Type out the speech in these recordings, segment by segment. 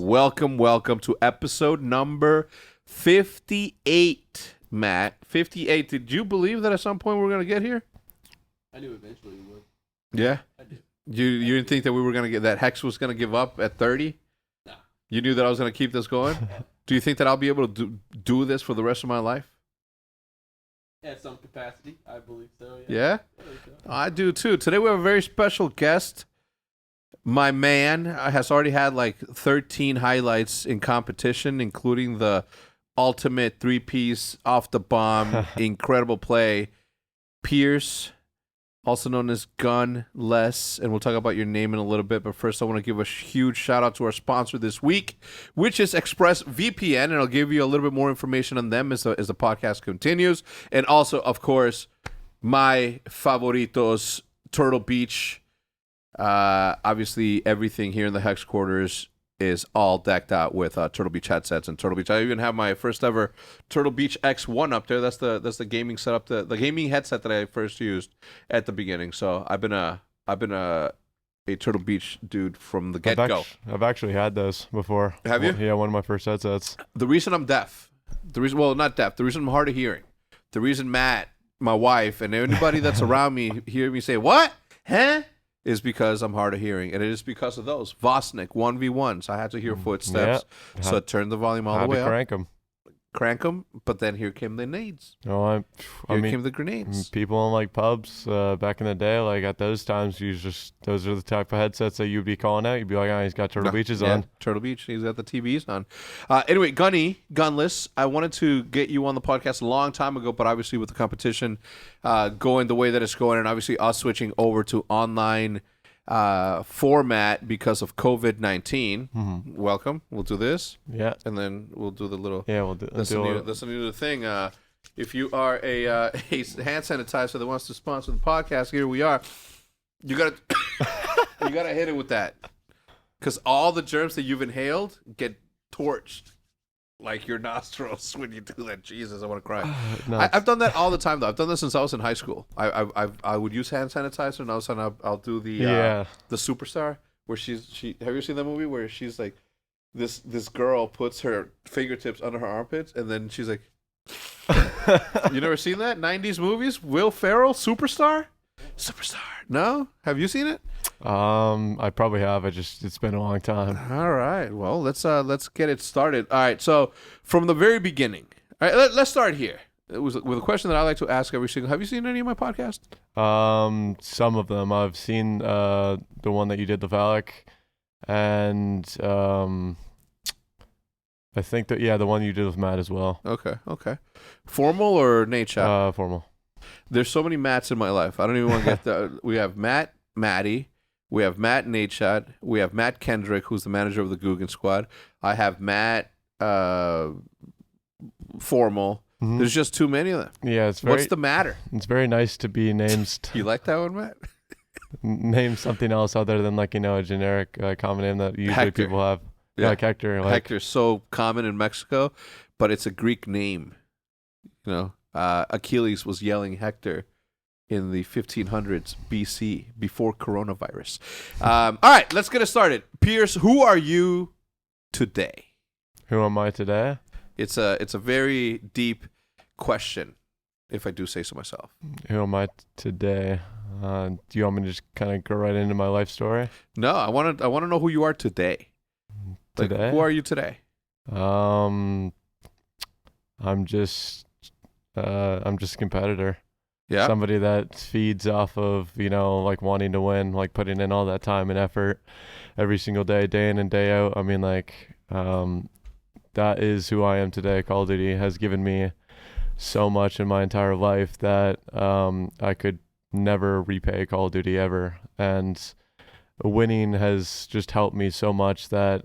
Welcome to episode number 58, Matt. 58. Did you believe that at some point we were going to get here? I knew eventually we would. Yeah? I did. You didn't think that we were going to get, that Hecz was going to give up at 30? No. You knew that I was going to keep this going? Do you think that I'll be able to do this for the rest of my life? At some capacity, I believe so. Yeah? I believe so. I do too. Today we have a very special guest. My man has already had like 13 highlights in competition, including the ultimate three-piece off the bomb, incredible play. Pierce, also known as Gunless, and we'll talk about your name in a little bit. But first, I want to give a huge shout out to our sponsor this week, which is ExpressVPN, and I'll give you a little bit more information on them as the podcast continues. And also, of course, my favoritos, Turtle Beach. Obviously, everything here in the Hecz quarters is all decked out with Turtle Beach headsets and Turtle Beach. I even have my first ever Turtle Beach X1 up there. That's the gaming setup, the gaming headset that I first used at the beginning. So I've been a Turtle Beach dude from the get-go. I've actually had those before. Have you? Yeah, one of my first headsets. The reason I'm deaf, the reason I'm hard of hearing, the reason Matt, my wife, and anybody that's around me hear me say, "What? Huh?" is because I'm hard of hearing, and it is because of those Vosnick 1v1s. I had to hear footsteps, so I turned the volume all the way up. Crank them, but then here came the nades. Oh, Here came the grenades. People in like pubs back in the day, like at those times, those are the type of headsets that you'd be calling out. You'd be like, "Oh, he's got Turtle Beaches on." Turtle Beach. He's got the TVs on. Anyway, Gunless. I wanted to get you on the podcast a long time ago, but obviously with the competition going the way that it's going, and obviously us switching over to online format because of COVID-19. Mm-hmm. Welcome. We'll do this. Yeah. And then we'll do the little. Yeah, we'll do. Listen to the thing. If you are a hand sanitizer that wants to sponsor the podcast, here we are. You gotta hit it with that, because all the germs that you've inhaled get torched like your nostrils when you do that. Jesus, I want to cry. No, I've done that all the time though. I've done this since I was in high school. I would use hand sanitizer, and all of a sudden I'll do the Superstar, where she. Have you seen that movie where she's like, this girl puts her fingertips under her armpits, and then she's like, you never seen that 90s movies? Will Ferrell, Superstar. No, have you seen it? I probably have. It's been a long time. All right. Well, let's get it started. All right. So from the very beginning. All right. Let's start here. It was with a question that I like to ask every single. Have you seen any of my podcasts? Some of them. I've seen the one that you did, the Valak, and I think that the one you did with Matt as well. Okay. Formal or Nate chat? Formal. There's so many Matts in my life. I don't even want to get that. We have Matty. We have Matt Nadeshot. We have Matt Kendrick, who's the manager of the Guggen Squad. I have Matt Formal. Mm-hmm. There's just too many of them. Yeah, what's the matter? It's very nice to be named. You like that one, Matt? Name something else other than a generic common name that usually Hector. People have. Yeah, like Hector. Hector's so common in Mexico, but it's a Greek name. Achilles was yelling Hector in the 1500s BC, before coronavirus. All right, let's get it started. Pierce, who are you today? Who am I today? It's a very deep question, if I do say so myself. Who am I today? Do you want me to just kind of go right into my life story? No, I want to know who you are today. Today? Who are you today? I'm just a competitor. Yeah. Somebody that feeds off of, wanting to win, putting in all that time and effort every single day, day in and day out. I mean, that is who I am today. Call of Duty has given me so much in my entire life that I could never repay Call of Duty ever. And winning has just helped me so much that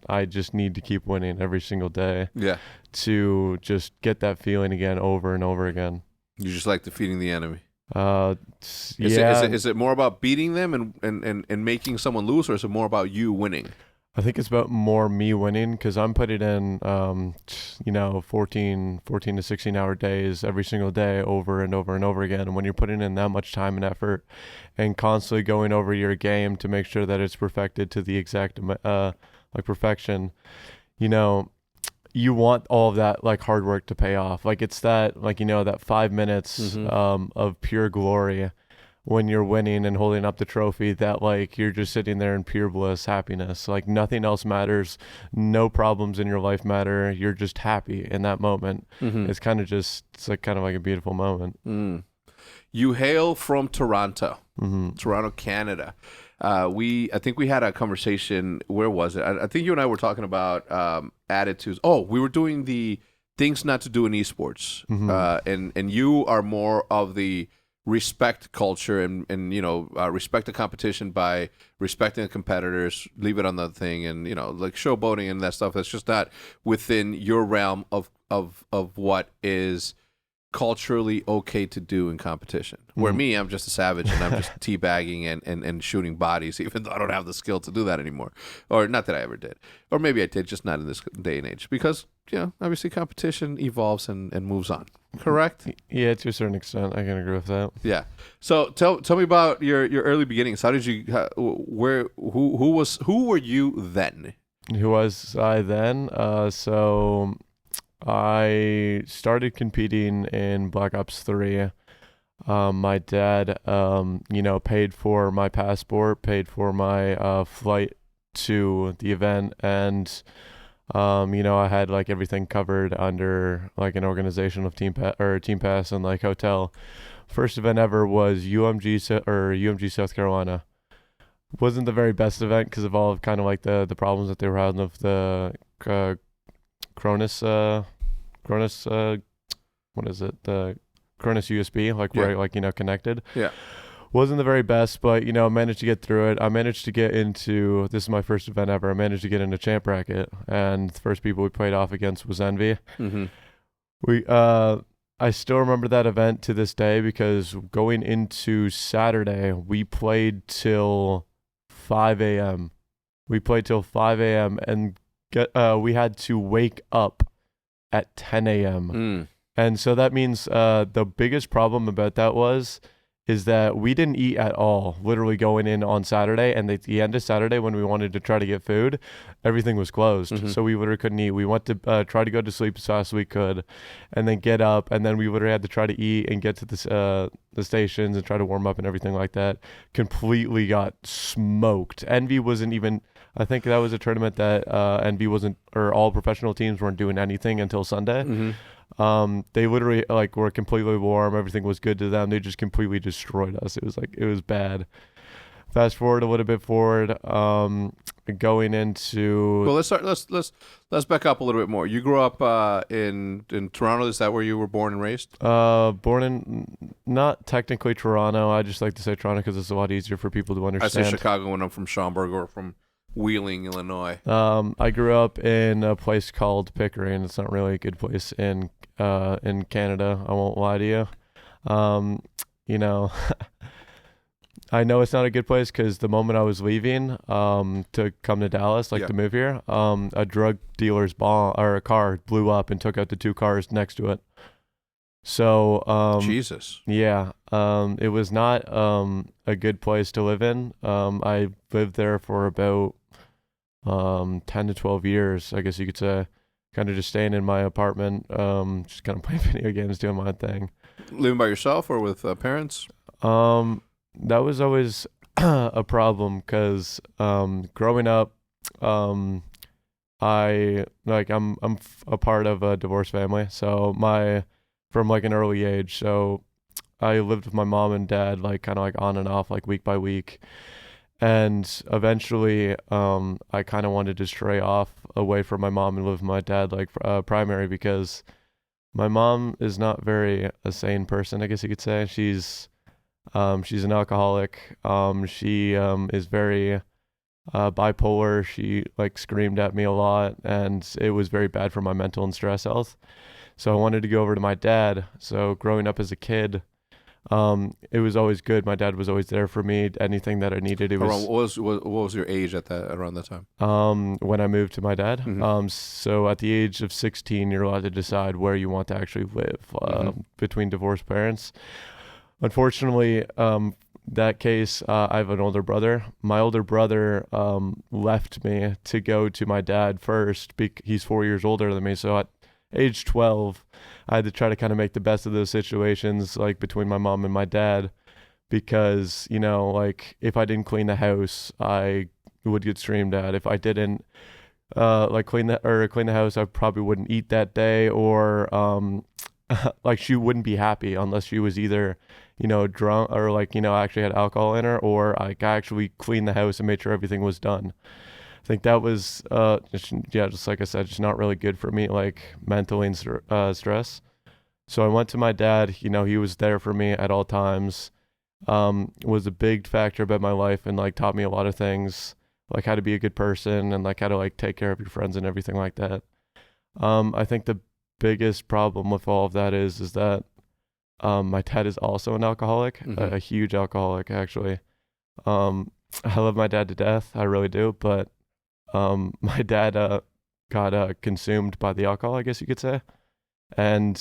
I just need to keep winning every single day. Yeah. To just get that feeling again over and over again. You just like defeating the enemy. Is it more about beating them and making someone lose, or is it more about you winning? I think it's about more me winning because I'm putting in, 14 to 16 hour days every single day over and over and over again. And when you're putting in that much time and effort and constantly going over your game to make sure that it's perfected to the exact, like perfection, you know, you want all of that like hard work to pay off. Like it's that, like, that 5 minutes, of pure glory when you're winning and holding up the trophy that like you're just sitting there in pure bliss, happiness. Like nothing else matters. No problems in your life matter. You're just happy in that moment. It's kind of like a beautiful moment. You hail from Toronto, Toronto, Canada. I think we had a conversation. Where was it? I think you and I were talking about attitudes. Oh, we were doing the things not to do in esports. And you are more of the respect culture and respect the competition by respecting the competitors, leave it on the thing, and like showboating and that stuff. That's just not within your realm of what is culturally okay to do in competition. Where me, I'm just a savage and I'm just teabagging and shooting bodies, even though I don't have the skill to do that anymore. Or not that I ever did. Or maybe I did, just not in this day and age. Because, obviously competition evolves and moves on. Correct? Yeah, to a certain extent, I can agree with that. Yeah. So tell me about your early beginnings. How did you who were you then? Who was I then? So I started competing in Black Ops 3. My dad, paid for my passport, paid for my flight to the event, and I had like everything covered under like an organization of Team Pass and like hotel. First event ever was UMG South Carolina. Wasn't the very best event because of all of kind of like the problems that they were having of the Cronus, what is it? The Cronus USB, like where like connected. Yeah. Wasn't the very best, but managed to get through it. I managed to get into, this is my first event ever, I managed to get into champ bracket, and the first people we played off against was Envy. I still remember that event to this day because going into Saturday, we played till 5 a.m. And we had to wake up at 10 a.m. And so that means the biggest problem about that is that we didn't eat at all, literally going in on Saturday. And at the end of Saturday, when we wanted to try to get food, everything was closed. So we literally couldn't eat. We went to try to go to sleep as fast as we could and then get up. And then we literally had to try to eat and get to the stations and try to warm up and everything like that. Completely got smoked. Envy wasn't even, I think that was a tournament that Envy wasn't, or all professional teams weren't doing anything until Sunday. They literally like were completely warm. Everything was good to them. They just completely destroyed us. It was bad. Fast forward a little bit forward, going into. Well, let's back up a little bit more. You grew up in Toronto. Is that where you were born and raised? Born in not technically Toronto. I just like to say Toronto because it's a lot easier for people to understand. I say Chicago when I'm from Schaumburg or from Wheeling, Illinois. I grew up in a place called Pickering. It's not really a good place in Canada. I won't lie to you. I know it's not a good place because the moment I was leaving to come to Dallas, to move here, a drug dealer's car blew up and took out the two cars next to it. So Jesus. Yeah. It was not a good place to live in. I lived there for about 10 to 12 years, I guess you could say. Kind of just staying in my apartment, just kind of playing video games, doing my thing. Living by yourself or with parents? That was always a problem because growing up, I'm a part of a divorced family, so from like an early age, so I lived with my mom and dad like kind of like on and off like week by week. And eventually, I kind of wanted to stray off away from my mom and live with my dad, like primary, because my mom is not very a sane person, I guess you could say. She's an alcoholic. She is very bipolar. She like screamed at me a lot, and it was very bad for my mental and stress health. So I wanted to go over to my dad. So growing up as a kid, It was always good. My dad was always there for me. Anything that I needed, it Around, was. what was your age around that time? When I moved to my dad. Mhm. So at the age of 16, you're allowed to decide where you want to actually live Mhm. between divorced parents. Unfortunately, that case, I have an older brother. My older brother left me to go to my dad first. He's 4 years older than me. So at age 12, I had to try to kind of make the best of those situations, like between my mom and my dad, because, like if I didn't clean the house, I would get screamed at. If I didn't like clean the house, I probably wouldn't eat that day, or like she wouldn't be happy unless she was either drunk, or like actually had alcohol in her, or like I actually cleaned the house and made sure everything was done. I think that was just like I said, just not really good for me, like mentally and stress. So I went to my dad. He was there for me at all times. Was a big factor about my life, and like taught me a lot of things, like how to be a good person, and like how to like take care of your friends and everything like that. I think the biggest problem with all of that is that my dad is also an alcoholic, Mhm. a huge alcoholic actually. I love my dad to death, I really do, but my dad got consumed by the alcohol, I guess you could say, and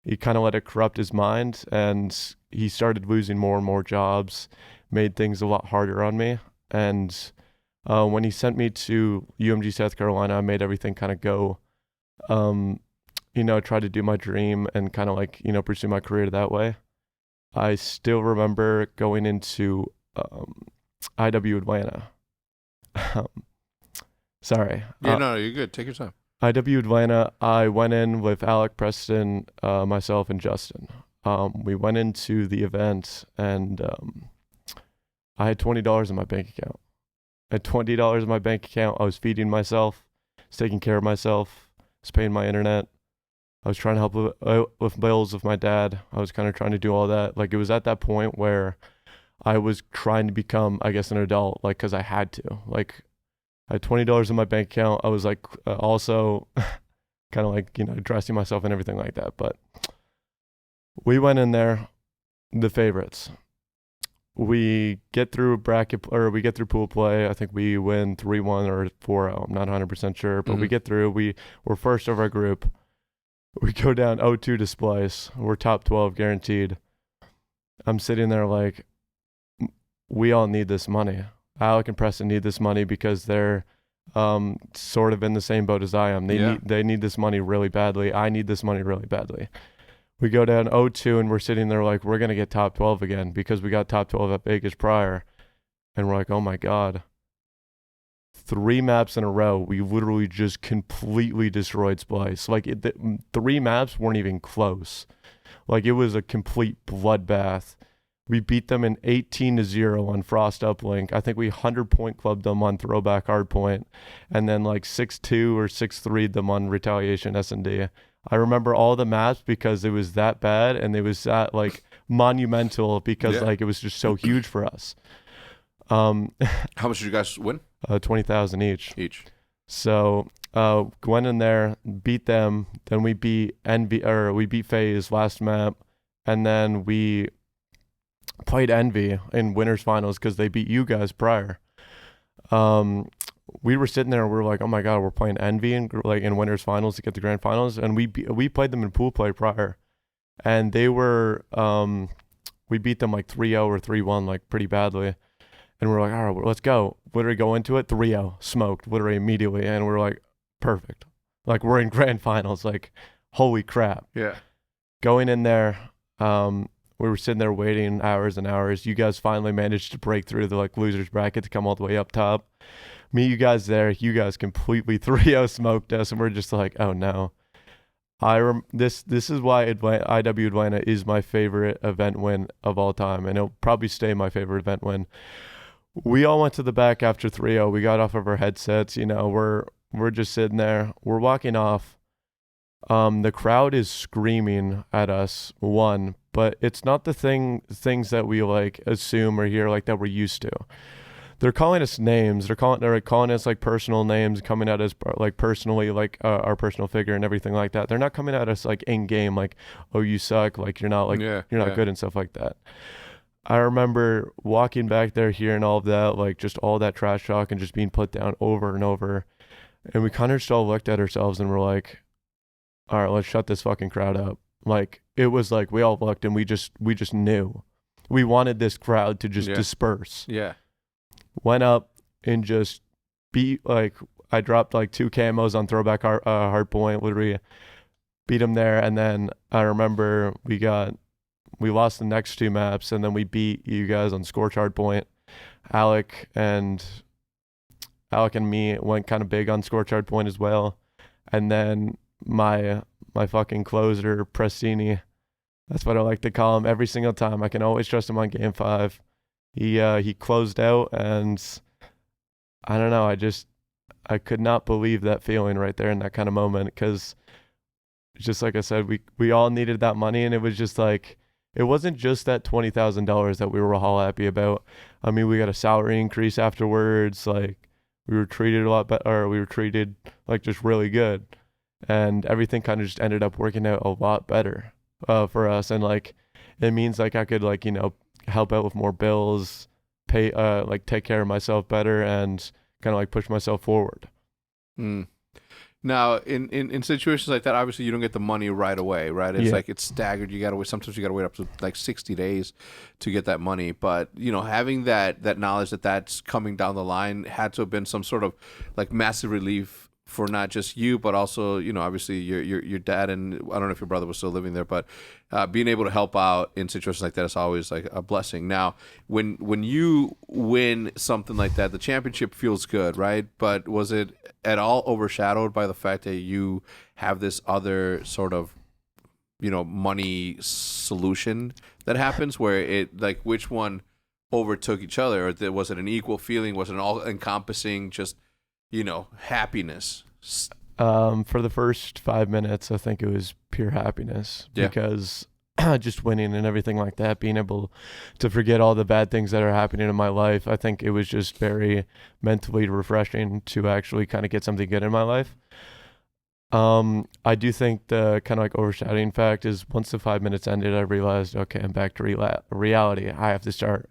he kind of let it corrupt his mind, and he started losing more and more jobs, made things a lot harder on me, and when he sent me to UMG South Carolina, I made everything kind of go. Um, try to do my dream and kind of like, pursue my career that way. I still remember going into IW Atlanta. Um, Sorry. Yeah, no, you're good. Take your time. IW Atlanta, I went in with Alec, Preston, myself, and Justin. We went into the event, and I had $20 in my bank account. I had $20 in my bank account. I was feeding myself, was taking care of myself, was paying my internet. I was trying to help with bills with my dad. I was kind of trying to do all that. Like, it was at that point where I was trying to become, I guess, an adult, like, because I had to. Like, I had $20 in my bank account. I was like, also kind of like, dressing myself and everything like that. But we went in there, the favorites. We get through we get through pool play. I think we win 3-1 or 4-0. I'm not 100% sure, but we Mhm. get through. We're first of our group. We go down 0-2 to splyce. We're top 12 guaranteed. I'm sitting there like, we all need this money. Alec and Preston need this money because they're sort of in the same boat as I am. They need this money really badly. I need this money really badly. We go down 0-2 and we're sitting there like, we're going to get top 12 again because we got top 12 at Vegas prior. And we're like, oh my God. 3 maps in a row, we literally just completely destroyed splyce. Like, 3 maps weren't even close. Like, it was a complete bloodbath. We beat them in 18-0 on Frost Uplink. I think we 100-point clubbed them on Throwback Hardpoint, and then like 6-2 or 6-3 them on Retaliation S&D. I remember all the maps because it was that bad, and it was that like monumental because like it was just so huge for us. How much did you guys win? 20,000 each. Each. So went in there, beat them. Then we beat we beat FaZe last map, and then we played Envy in winners finals because they beat you guys prior. We were sitting there and we were like, oh my God, we're playing Envy in winners finals to get the grand finals, and we played them in pool play prior, and they were we beat them like 3-0 or 3-1 like pretty badly. And we're like, all right, let's go. Literally go into it, 3-0, smoked, literally immediately. And we're like, perfect. Like, we're in grand finals. Like, holy crap. Yeah. Going in there, we were sitting there waiting hours and hours. You guys finally managed to break through the like losers bracket to come all the way up top. Me, you guys there, you guys completely 3-0 smoked us. And we're just like, oh no. This is why IW Atlanta is my favorite event win of all time. And it'll probably stay my favorite event win. We all went to the back after 3-0. We got off of our headsets. We're just sitting there. We're walking off. The crowd is screaming at us, but it's not the things that we like assume or hear like that we're used to. they're calling us names. They're calling us like personal names, coming at us like personally, like our personal figure and everything like that. They're not coming at us like in game, like, oh, you suck, like you're not you're not good and stuff like that. I remember walking back there, hearing all of that, like just all that trash talk and just being put down over and over. And we kind of just all looked at ourselves and were like, all right, let's shut this fucking crowd up. Like, it was like we all looked and we just knew. We wanted this crowd to just disperse. Yeah. Went up and just beat, like, I dropped like 2 camos on throwback hard point, literally beat them there. And then I remember we lost the next 2 maps, and then we beat you guys on scorch hard point. Alec and me went kind of big on scorch hard point as well. And then my fucking closer, Prestini, that's what I like to call him every single time. I can always trust him on game 5. He closed out, and I don't know, I could not believe that feeling right there in that kind of moment, because just like I said, we all needed that money, and it was just like, it wasn't just that $20,000 that we were all happy about. I mean, we got a salary increase afterwards. Like, we were treated a lot better. We were treated like just really good, and everything kind of just ended up working out a lot better for us. And like, it means like I could, like, you know, help out with more bills, pay, like take care of myself better, and kind of like push myself forward. Now, in situations like that, obviously you don't get the money right away, right? It's like it's staggered. You gotta wait. Sometimes you gotta wait up to like 60 days to get that money. But you know, having that knowledge that that's coming down the line had to have been some sort of like massive relief for not just you, but also, you know, obviously your dad, and I don't know if your brother was still living there, but being able to help out in situations like that is always like a blessing. Now, when you win something like that, the championship feels good, right? But was it at all overshadowed by the fact that you have this other sort of, you know, money solution that happens where it, like, which one overtook each other? Or was it an equal feeling? Was it an all encompassing, just, you know, happiness? For the first 5 minutes, I think it was pure happiness, because just winning and everything like that, being able to forget all the bad things that are happening in my life, I think it was just very mentally refreshing to actually kind of get something good in my life. I do think the kind of like overshadowing fact is once the 5 minutes ended, I realized, okay, I'm back to reality. I have to start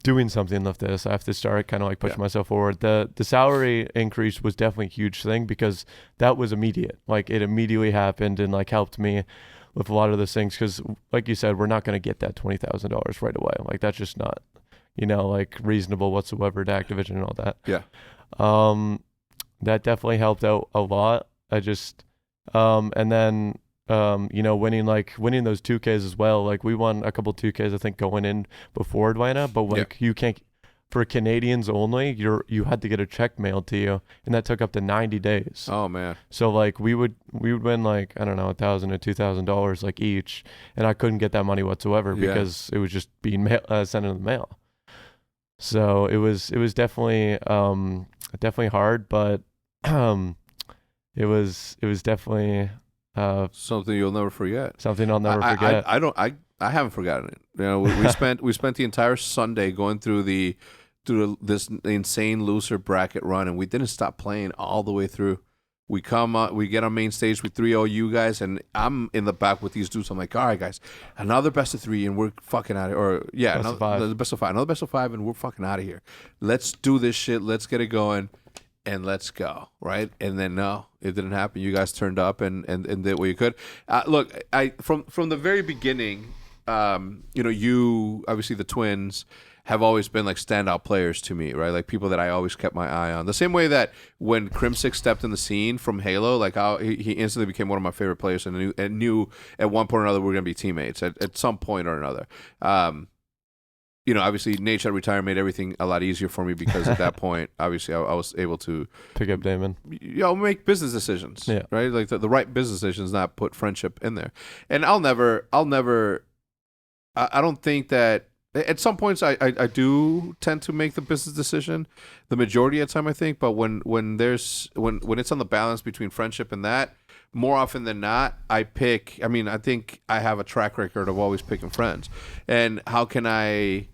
doing something with this. I have to start kind of like pushing myself forward. The salary increase was definitely a huge thing, because that was immediate. Like, it immediately happened and like helped me with a lot of those things, because like you said, we're not going to get that $20,000 right away. Like, that's just not, you know, like reasonable whatsoever to Activision and all that. That definitely helped out a lot. I just and then you know, winning those 2Ks as well. Like, we won a couple 2Ks, I think, going in before Atlanta, but like you can't, for Canadians only, you had to get a check mailed to you, and that took up to 90 days. Oh man. So like we would win like, I don't know, $1,000 to $2,000 like each, and I couldn't get that money whatsoever because it was just being sent in the mail. So it was definitely hard, but it was definitely something you'll never forget. Something I'll never forget. I haven't forgotten it. You know, we spent the entire Sunday going through this insane loser bracket run, and we didn't stop playing all the way through. We get on main stage, we 3-0 you guys, and I'm in the back with these dudes. I'm like, all right, guys, another best of 3, and we're fucking out of here. Or another best of 5, another best of 5, and we're fucking out of here. Let's do this shit. Let's get it going. And let's go, right? And then no, it didn't happen. You guys turned up and did what you could. Look, from the very beginning, you know, you obviously the twins have always been like standout players to me, right? Like people that I always kept my eye on. The same way that when Crimsic stepped in the scene from Halo, like how he instantly became one of my favorite players, and knew at one point or another we were gonna be teammates at some point or another. You know, obviously, Nate Shot retire made everything a lot easier for me, because at that point, obviously, I was able to pick up Damon. You know, make business decisions, right? Like the right business decisions, not put friendship in there. And I don't think that at some points I do tend to make the business decision, the majority of the time I think. But when it's on the balance between friendship and that, more often than not, I think I have a track record of always picking friends. And how can I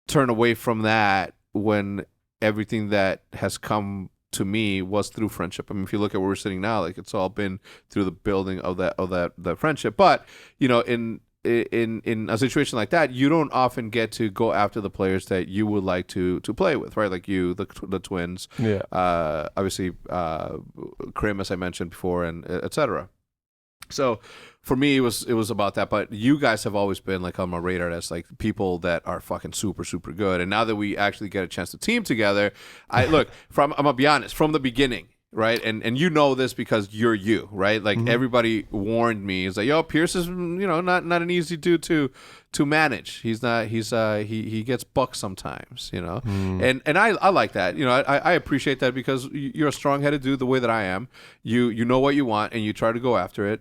turn away from that when everything that has come to me was through friendship. I mean, if you look at where we're sitting now, like it's all been through the building of that friendship. But in a situation like that, you don't often get to go after the players that you would like to play with, right? Like the twins, obviously, Krim, as I mentioned before, and etc. So for me, it was about that. But you guys have always been like on my radar as like people that are fucking super, super good. And now that we actually get a chance to team together, I'm gonna be honest, from the beginning, right? And you know this because you're you, right? Like everybody warned me. It's like, yo, Pierce is, not an easy dude to manage. He's not. He gets bucked sometimes, And I like that. I appreciate that because you're a strong-headed dude the way that I am. You know what you want and you try to go after it.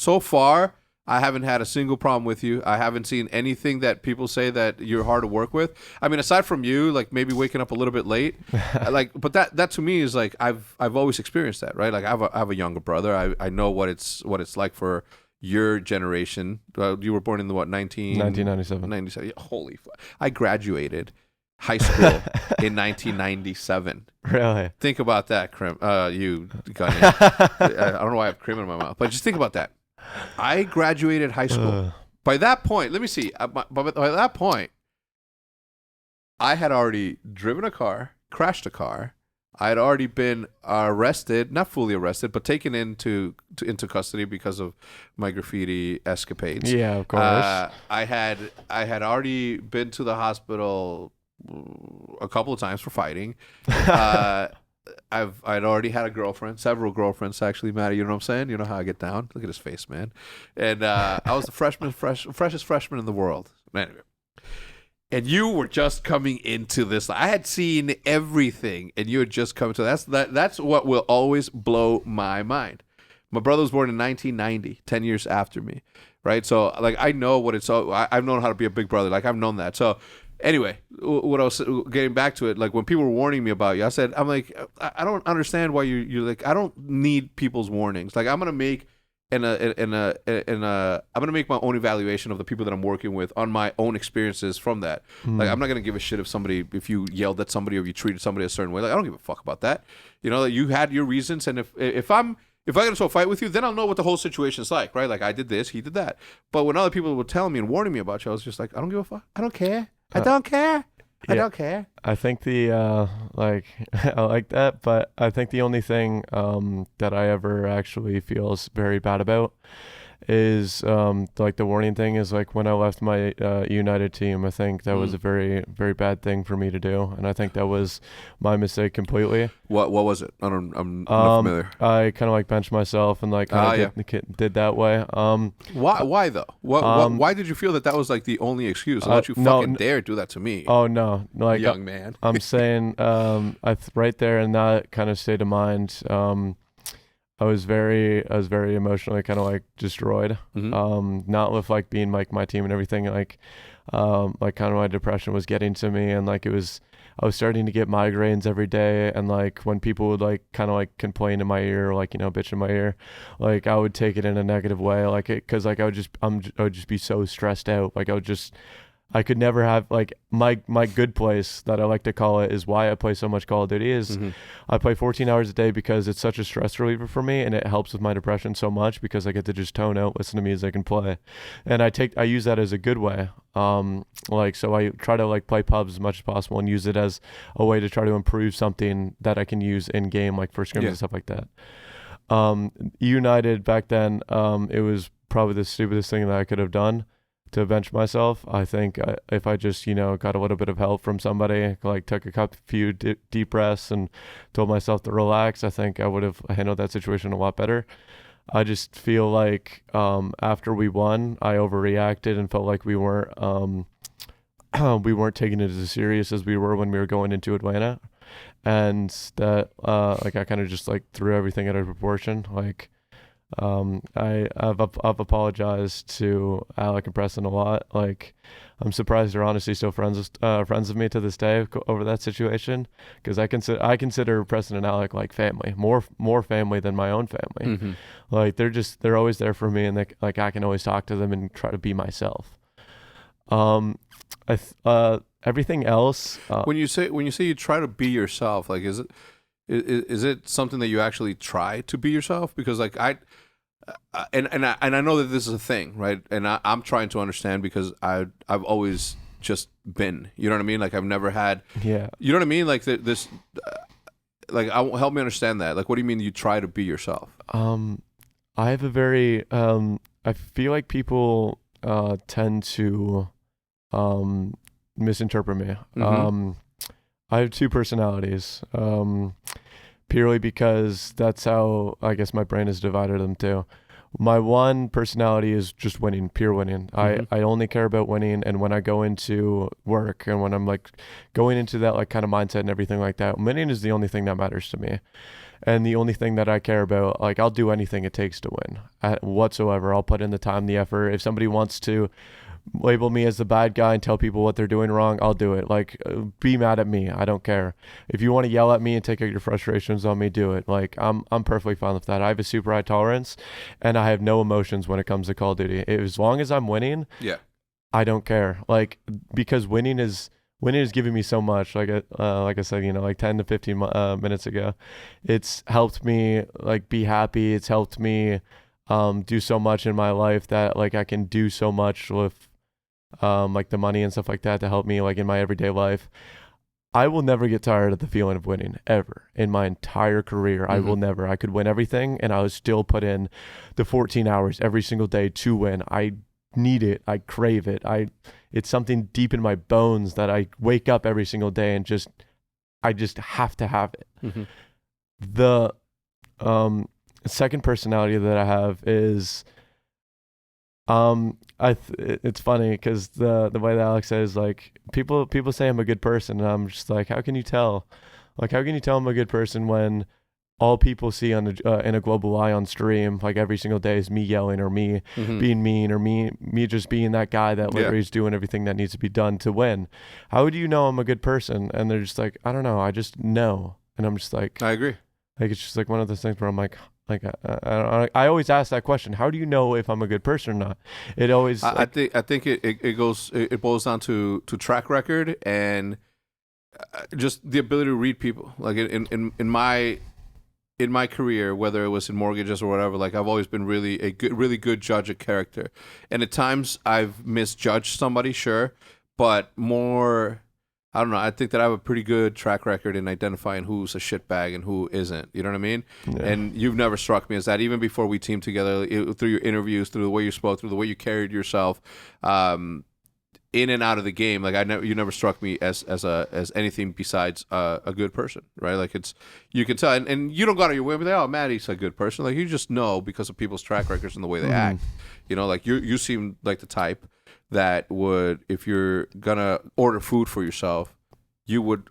So far, I haven't had a single problem with you. I haven't seen anything that people say that you're hard to work with. I mean, aside from you, like maybe waking up a little bit late, but that to me is like I've always experienced that, right? Like I have a younger brother. I know what it's like for your generation. You were born in the 1997. 97. Holy fuck. I graduated high school in 1997. Really? Think about that, Krim. You got I don't know why I have Krim in my mouth, but just think about that. I graduated high school. By that point, let me see. By that point, I had already driven a car, crashed a car. I had already been arrested, not fully arrested, but taken into custody because of my graffiti escapades. Yeah, of course. I had already been to the hospital a couple of times for fighting. I'd already had a girlfriend, several girlfriends actually, Matty. You know what I'm saying? You know how I get down. Look at his face, man. And I was the freshest freshman in the world. Anyway. And you were just coming into this. I had seen everything, and you had just come to that's what will always blow my mind. My brother was born in 1990, 10 years after me, right? So, like, I know what it's all. I've known how to be a big brother. Like, I've known that. So, anyway, what I was getting back to it, like, when people were warning me about you, I'm like, I don't understand why you're like, I don't need people's warnings. Like, I'm gonna make I'm gonna make my own evaluation of the people that I'm working with on my own experiences from that. Like, I'm not gonna give a shit if you yelled at somebody or if you treated somebody a certain way. Like, I don't give a fuck about that. Like, you had your reasons, and if I get into a fight with you, then I'll know what the whole situation's like, right? Like, I did this, he did that. But when other people were telling me and warning me about you, I was just like, I don't give a fuck. I don't care. I don't care. I don't care. I think I like that, but I think the only thing that I ever actually feels very bad about is like the warning thing is like when I left my United team. I think that was a very, very bad thing for me to do, and I think that was my mistake completely. What was it? I'm not familiar. I kind of like benched myself and like did that way. Why though? Why did you feel that was like the only excuse? Don't you fucking dare do that to me? Oh no, like young man. I'm saying, right there in that kind of state of mind, I was very emotionally kind of like destroyed. Not with like being like my team and everything. Like kind of my depression was getting to me, and like I was starting to get migraines every day. And like when people would like kind of like complain in my ear, or, like, bitch in my ear, like I would take it in a negative way, like because like I would just be so stressed out. Like I could never have like my good place that I like to call it is why I play so much Call of Duty is I play 14 hours a day because it's such a stress reliever for me, and it helps with my depression so much because I get to just tone out, listen to music, and play. And I use that as a good way. Like, so I try to like play pubs as much as possible and use it as a way to try to improve something that I can use in game, like for scrims and stuff like that. United back then, it was probably the stupidest thing that I could have done to bench myself. I think if I just, got a little bit of help from somebody, like took a few deep breaths and told myself to relax, I think I would have handled that situation a lot better. I just feel like after we won, I overreacted and felt like we weren't taking it as serious as we were when we were going into Atlanta, and that like I kind of just like threw everything out of proportion. Like I've apologized to Alec and Preston a lot. Like, I'm surprised they're honestly still friends of me to this day over that situation, because I consider Preston and Alec like family, more family than my own family. Like they're always there for me, and like I can always talk to them and try to be myself. Everything else. When you say you try to be yourself, like is it something that you actually try to be yourself? Because like I know that this is a thing, right? And I'm trying to understand because I've always just been, you know what I mean? Like I've never had, Yeah. you know what I mean? Like this, like help me understand that. Like, what do you mean you try to be yourself? I have a very, I feel like people tend to misinterpret me. Mhm. I have two personalities, purely because that's how I guess my brain has divided them too. My one personality is just winning, pure winning. Mhm. I only care about winning, and when I go into work and when I'm like going into that like kind of mindset and everything like that, winning is the only thing that matters to me. And the only thing that I care about, like I'll do anything it takes to win whatsoever. I'll put in the time, the effort. If somebody wants to label me as the bad guy and tell people what they're doing wrong, I'll do it. Like, be mad at me. I don't care. If you want to yell at me and take out your frustrations on me, do it. Like, I'm perfectly fine with that. I have a super high tolerance, and I have no emotions when it comes to Call of Duty. As long as I'm winning, Yeah. I don't care. Like, because winning is giving me so much. Like I said, like 10 to 15 minutes ago, it's helped me like be happy. It's helped me do so much in my life that like I can do so much with like the money and stuff like that to help me like in my everyday life. I will never get tired of the feeling of winning ever in my entire career. I will never. I could win everything and I would still put in the 14 hours every single day to win. I need it. I crave it. It's something deep in my bones that I wake up every single day and I just have to have it. Mhm. The second personality that I have is it's funny because the way that Alex says like people say I'm a good person and I'm just like, how can you tell? Like, how can you tell I'm a good person when all people see on in a global eye on stream like every single day is me yelling or me Mhm. being mean or me just being that guy that literally is doing everything that needs to be done to win? How do you know I'm a good person? And they're just like, I don't know, I just know. And I'm just like, I agree. it's just like one of those things where I'm like I always ask that question. How do you know if I'm a good person or not? It always I think it boils down to track record and just the ability to read people. Like in my career, whether it was in mortgages or whatever, like I've always been really good judge of character. And at times I've misjudged somebody, sure, but more, I don't know. I think that I have a pretty good track record in identifying who's a shitbag and who isn't. You know what I mean? Yeah. And you've never struck me as that, even before we teamed together. Through your interviews, through the way you spoke, through the way you carried yourself, in and out of the game. Like you never struck me as anything besides a good person, right? Like you can tell, and you don't go out of your way, but like, oh, Maddie's a good person. Like you just know because of people's track records and the way they act. You know, like you seem like the type that would, if you're gonna order food for yourself, you would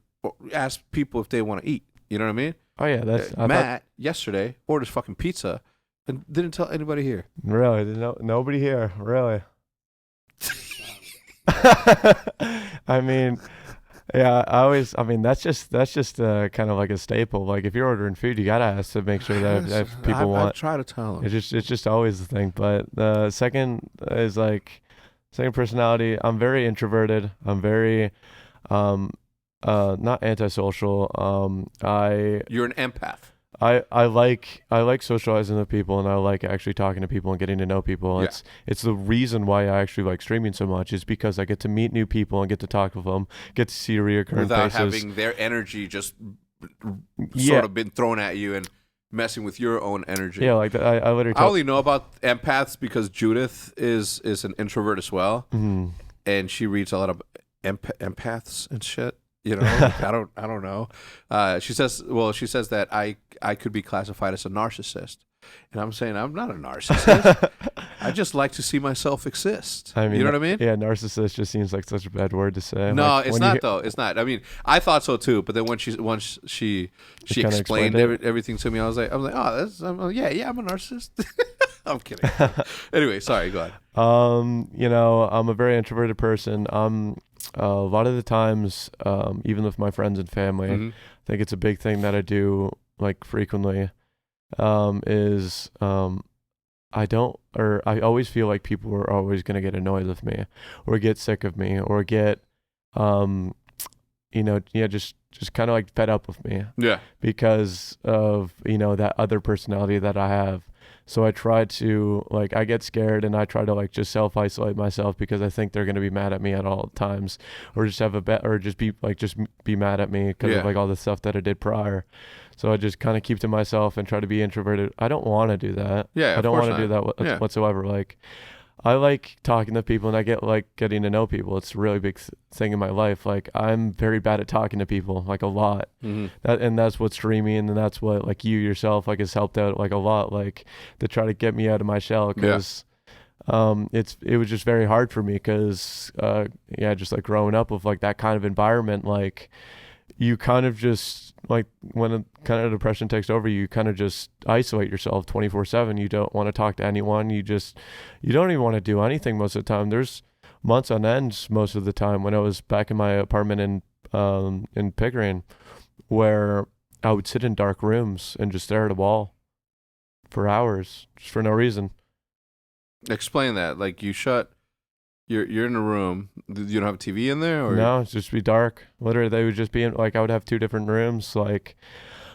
ask people if they want to eat. You know what I mean? Oh yeah, that's Matt yesterday ordered fucking pizza and didn't tell anybody here. Really, there's nobody here, really. I mean, yeah, that's just kind of like a staple. Like if you're ordering food, you gotta ask to make sure that if people want. I've tried to tell them. It's just always the thing. But the second is like second personality. I'm very introverted. I'm very not antisocial. You're an empath. I like socializing with people and I like actually talking to people and getting to know people. Yeah. It's the reason why I actually like streaming so much is because I get to meet new people and get to talk with them, get to see reoccurring without faces. having their energy just sort of been thrown at you and messing with your own energy. Yeah, like I literally I only know about empaths because Judith is an introvert as well, and she reads a lot of empaths and shit. You know, like, I don't know. She says that I could be classified as a narcissist, and I'm saying I'm not a narcissist. I just like to see myself exist. I mean, you know what I mean? Yeah, narcissist just seems like such a bad word to say. No, like, it's not though. It's not. I mean, I thought so too, but then once she explained everything to me, I was like, yeah, I'm a narcissist. I'm kidding. Anyway, sorry, go ahead. I'm a very introverted person. A lot of the times, even with my friends and family, I think it's a big thing that I do like frequently, is I don't, or I always feel like people are always going to get annoyed with me or get sick of me or get, just kind of like fed up with me. Yeah. Because of, that other personality that I have. So I try to, like, I get scared and I try to, like, just self-isolate myself because I think they're going to be mad at me at all times, or just have a bet, or just be mad at me because of, like, all the stuff that I did prior. So I just kind of keep to myself and try to be introverted. I don't want to do that. Yeah, I don't want to do not. that Yeah. whatsoever. Like, I like talking to people and I get like getting to know people. It's a really big thing in my life. Like, I'm very bad at talking to people, like, a lot. Mm-hmm. That's what streaming, and that's what, like, you yourself, like, has helped out, like, a lot, like, to try to get me out of my shell. Because it was just very hard for me because just like growing up with, like, that kind of environment, like, you kind of just, like, when a kind of depression takes over, you kind of just isolate yourself 24/7. You don't want to talk to anyone. You don't even want to do anything most of the time. There's months on end most of the time when I was back in my apartment in Pickering, where I would sit in dark rooms and just stare at a wall for hours just for no reason. Explain that. Like, you're in a room. You don't have a TV in there, or No, it's just be dark. Literally, they would just be in, like, I would have two different rooms, like,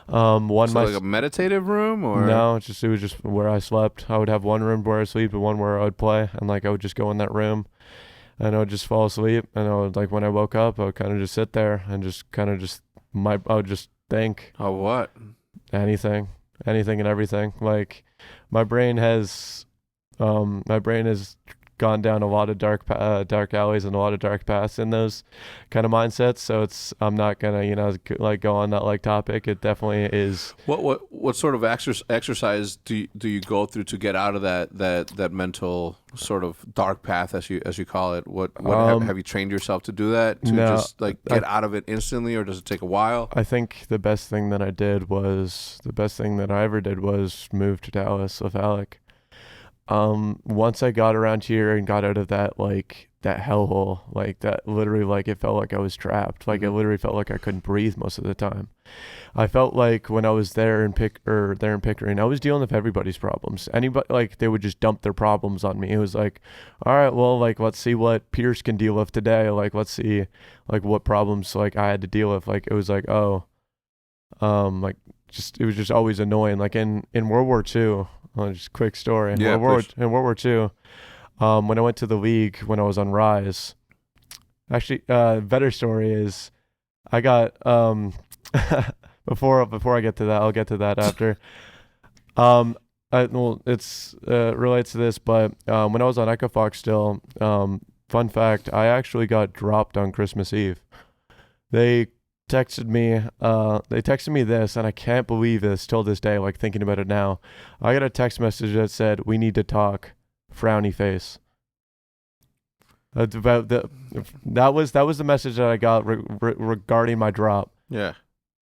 one like a meditative room, or no, it was just where I slept. I would have one room where I sleep and one where I would play, and, like, I would just go in that room and I would just fall asleep, and I would, like, when I woke up, I would kind of just sit there and just kind of I would just think oh, what? anything and everything. Like, my brain has gone down a lot of dark alleys and a lot of dark paths in those kind of mindsets. So I'm not gonna like go on that, like, topic. It definitely is. What sort of exercise do you go through to get out of that mental sort of dark path, as you call it? What have you trained yourself to do that, to no, just, like, get out of it instantly, or does it take a while? I think the best thing that I ever did was move to Dallas with Alec. Once I got around here and got out of that, like, that hellhole, like, that literally, like, it felt like I was trapped. Like, it literally felt like I couldn't breathe most of the time. I felt like when I was there in Pickering, I was dealing with everybody's problems. Anybody, like, they would just dump their problems on me. It was like, all right, well, like, let's see what Pierce can deal with today. Like, let's see, like, what problems, like, I had to deal with. Like, it was like, like, it was just always annoying. Like, in World War II, just a quick story. In World War II, when I went to the league, when I was on Rise, actually, better story is, I got before I get to that, I'll get to that after. It's relates to this, but when I was on Echo Fox still, fun fact, I actually got dropped on Christmas Eve. They texted me this, and I can't believe this till this day, like, thinking about it now. I got a text message that said, "We need to talk," frowny face. That was the message that I got regarding my drop. Yeah.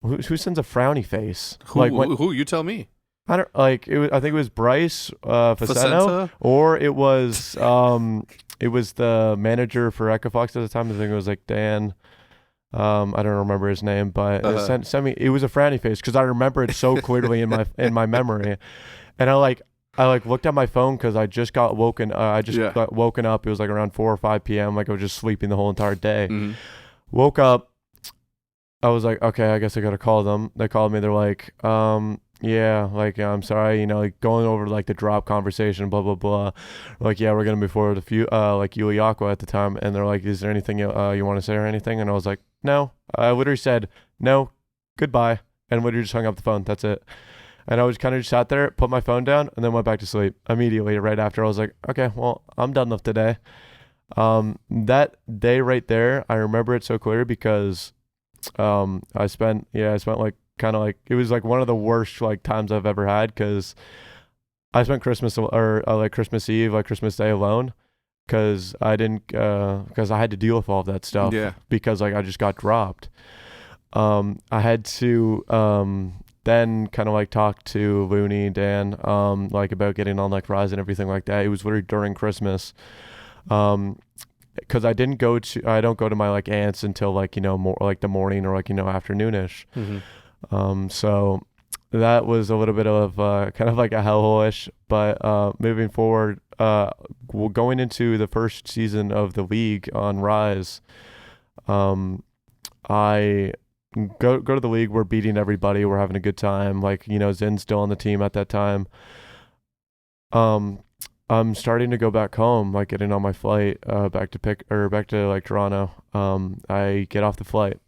Who sends a frowny face? Who you tell me? I don't, like, it was, I think it was Bryce Facento, or it was the manager for Echo Fox at the time. I think it was, like, Dan. I don't remember his name, but it sent me. It was a frowny face because I remember it so clearly in my memory, and I looked at my phone because I just got woken. Got woken up. It was like around 4 or 5 p.m. Like, I was just sleeping the whole entire day. Mm-hmm. Woke up. I was like, okay, I guess I gotta call them. They called me. They're like, yeah, like, I'm sorry, like, going over, like, the drop conversation, blah blah blah. Like, yeah, we're gonna move forward with like, Yuliako at the time, and they're like, is there anything you want to say or anything? And I was like, no. I literally said no, goodbye, and literally just hung up the phone. That's it. And I was kind of just sat there, put my phone down, and then went back to sleep immediately. Right after, I was like, okay, well, I'm done with today. That day right there, I remember it so clear because I spent like, kind of like, it was like one of the worst, like, times I've ever had, because I spent Christmas like Christmas Eve, like Christmas Day alone, because I had to deal with all of that stuff. Yeah. Because, like, I just got dropped. I had to then kind of, like, talk to Looney, Dan, like, about getting on, like, Rise and everything like that. It was literally during Christmas. Because I don't go to my, like, aunts until, like, more like the morning or, like, afternoonish. Mm-hmm. So that was a little bit of kind of like a hellhole-ish, but moving forward, going into the first season of the league on Rise, I go to the league. We're beating everybody. We're having a good time. Like, you know, Zin's still on the team at that time. I'm starting to go back home, like getting on my flight back to like Toronto. I get off the flight.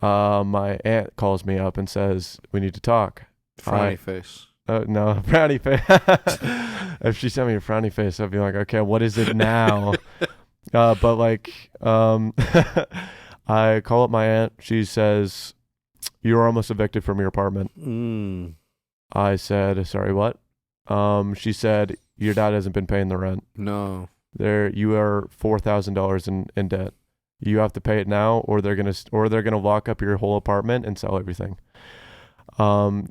My aunt calls me up and says, we need to talk. Frowny face. No, frowny face. If she sent me a frowny face, I'd be like, okay, what is it now? But like, I call up my aunt. She says, you're almost evicted from your apartment. I said, sorry, what? She said, your dad hasn't been paying the rent. No. You are $4,000 in debt. You have to pay it now, or they're gonna lock up your whole apartment and sell everything.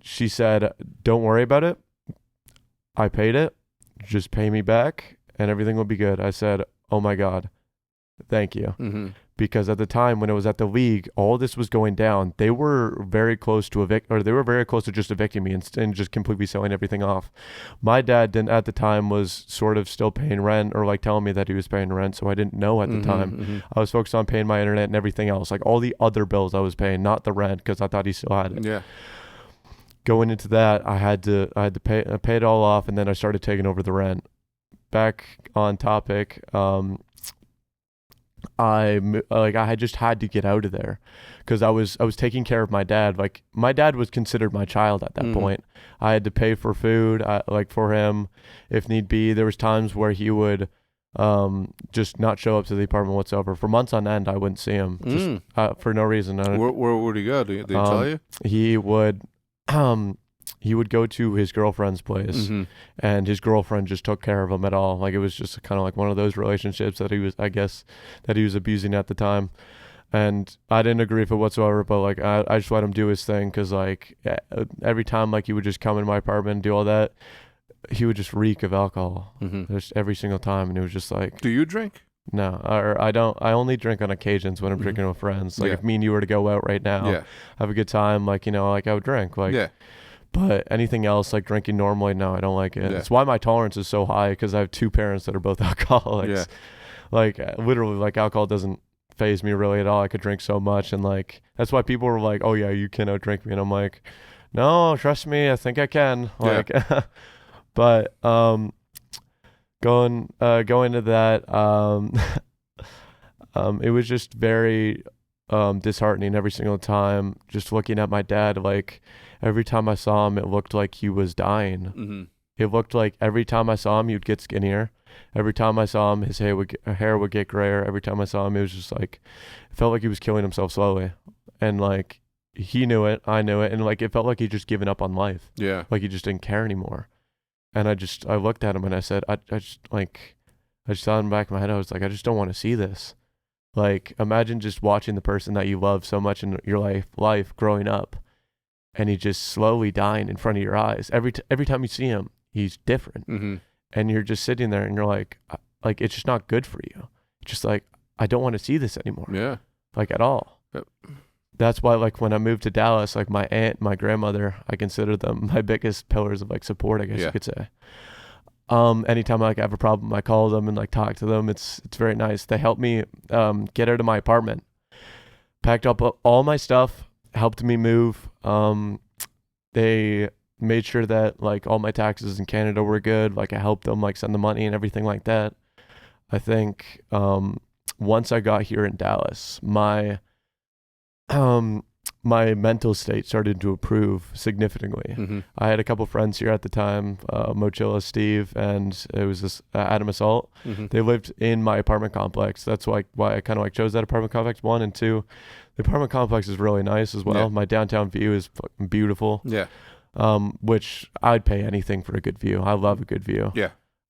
She said, don't worry about it. I paid it. Just pay me back, and everything will be good. I said, oh my God, thank you. Mm-hmm. Because at the time when it was at the league, all this was going down. They were very close to just evicting me and just completely selling everything off. My dad at the time was sort of still paying rent, or like telling me that he was paying rent, so I didn't know at the time. I was focused on paying my internet and everything else, like all the other bills I was paying, not the rent, because I thought he still had it. Yeah. Going into that, I had to pay it all off, and then I started taking over the rent. Back on topic, I had just had to get out of there because I was taking care of my dad. Like, my dad was considered my child at that point. I had to pay for food, like for him if need be. There was times where he would just not show up to the apartment whatsoever. For months on end, I wouldn't see him just for no reason. Where would he go? Did they tell you? He would go to his girlfriend's place, and his girlfriend just took care of him at all. Like, it was just kind of like one of those relationships that he was abusing at the time. And I didn't agree with it whatsoever, but like, I just let him do his thing. Cause like every time, like, he would just come in my apartment and do all that, he would just reek of alcohol just every single time. And it was just like, do you drink? No, or I don't. I only drink on occasions when I'm drinking with friends. Like, if me and you were to go out right now, have a good time, like, you know, like, I would drink. Like, but anything else, like drinking normally, no, I don't like it. It's why my tolerance is so high, because I have two parents that are both alcoholics. Like, literally, like, alcohol doesn't phase me really at all. I could drink so much, and like, that's why people were like, oh yeah, you can outdrink me, and I'm like, no, trust me, I think I can. Like, but going to that, it was just very disheartening every single time, just looking at my dad. Like, every time I saw him, it looked like he was dying. It looked like every time I saw him, he'd get skinnier. Every time I saw him, his hair would get grayer. Every time I saw him, it was just like, it felt like he was killing himself slowly. And like, he knew it, I knew it, and like, it felt like he'd just given up on life. Yeah. Like, he just didn't care anymore. And I looked at him and I said, I just thought in the back of my head, I was like, I just don't want to see this. Like, imagine just watching the person that you love so much in your life growing up, and he just slowly dying in front of your eyes. Every time you see him, he's different. And you're just sitting there and you're like, it's just not good for you. Just like, I don't want to see this anymore. Yeah. Like, at all. Yep. That's why, like, when I moved to Dallas, like, my aunt, my grandmother, I consider them my biggest pillars of like support, I guess you could say. Anytime I have a problem, I call them and like talk to them. It's very nice. They helped me get out of my apartment, packed up all my stuff, helped me move. They made sure that like all my taxes in Canada were good. Like, I helped them like send the money and everything like that. I think once I got here in Dallas, my mental state started to improve significantly. I had a couple friends here at the time, Mochilla, Steve, and it was this Adam Assault. They lived in my apartment complex. That's why I kind of like chose that apartment complex, 1 and 2. The apartment complex is really nice as well. My downtown view is fucking beautiful. Which I'd pay anything for a good view. I love a good view.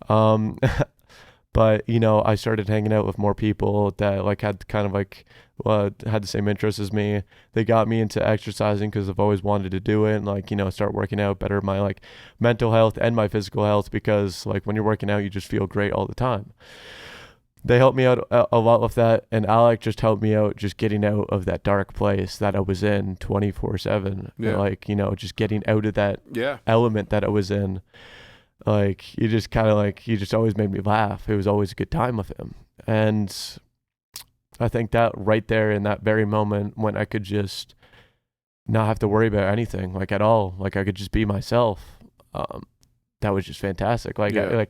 But, you know, I started hanging out with more people that like had kind of like had the same interests as me. They got me into exercising because I've always wanted to do it, and like, you know, start working out, better my like mental health and my physical health, because like when you're working out, you just feel great all the time. they helped me out a lot with that, and Alec just helped me out just getting out of that dark place that I was in 24/7. Yeah. Like, just getting out of that Yeah. element that I was in. Like, he just always made me laugh. It was always a good time with him. And I think that right there in that very moment when I could just not have to worry about anything, like, at all, like, I could just be myself, that was just fantastic. Like, Yeah.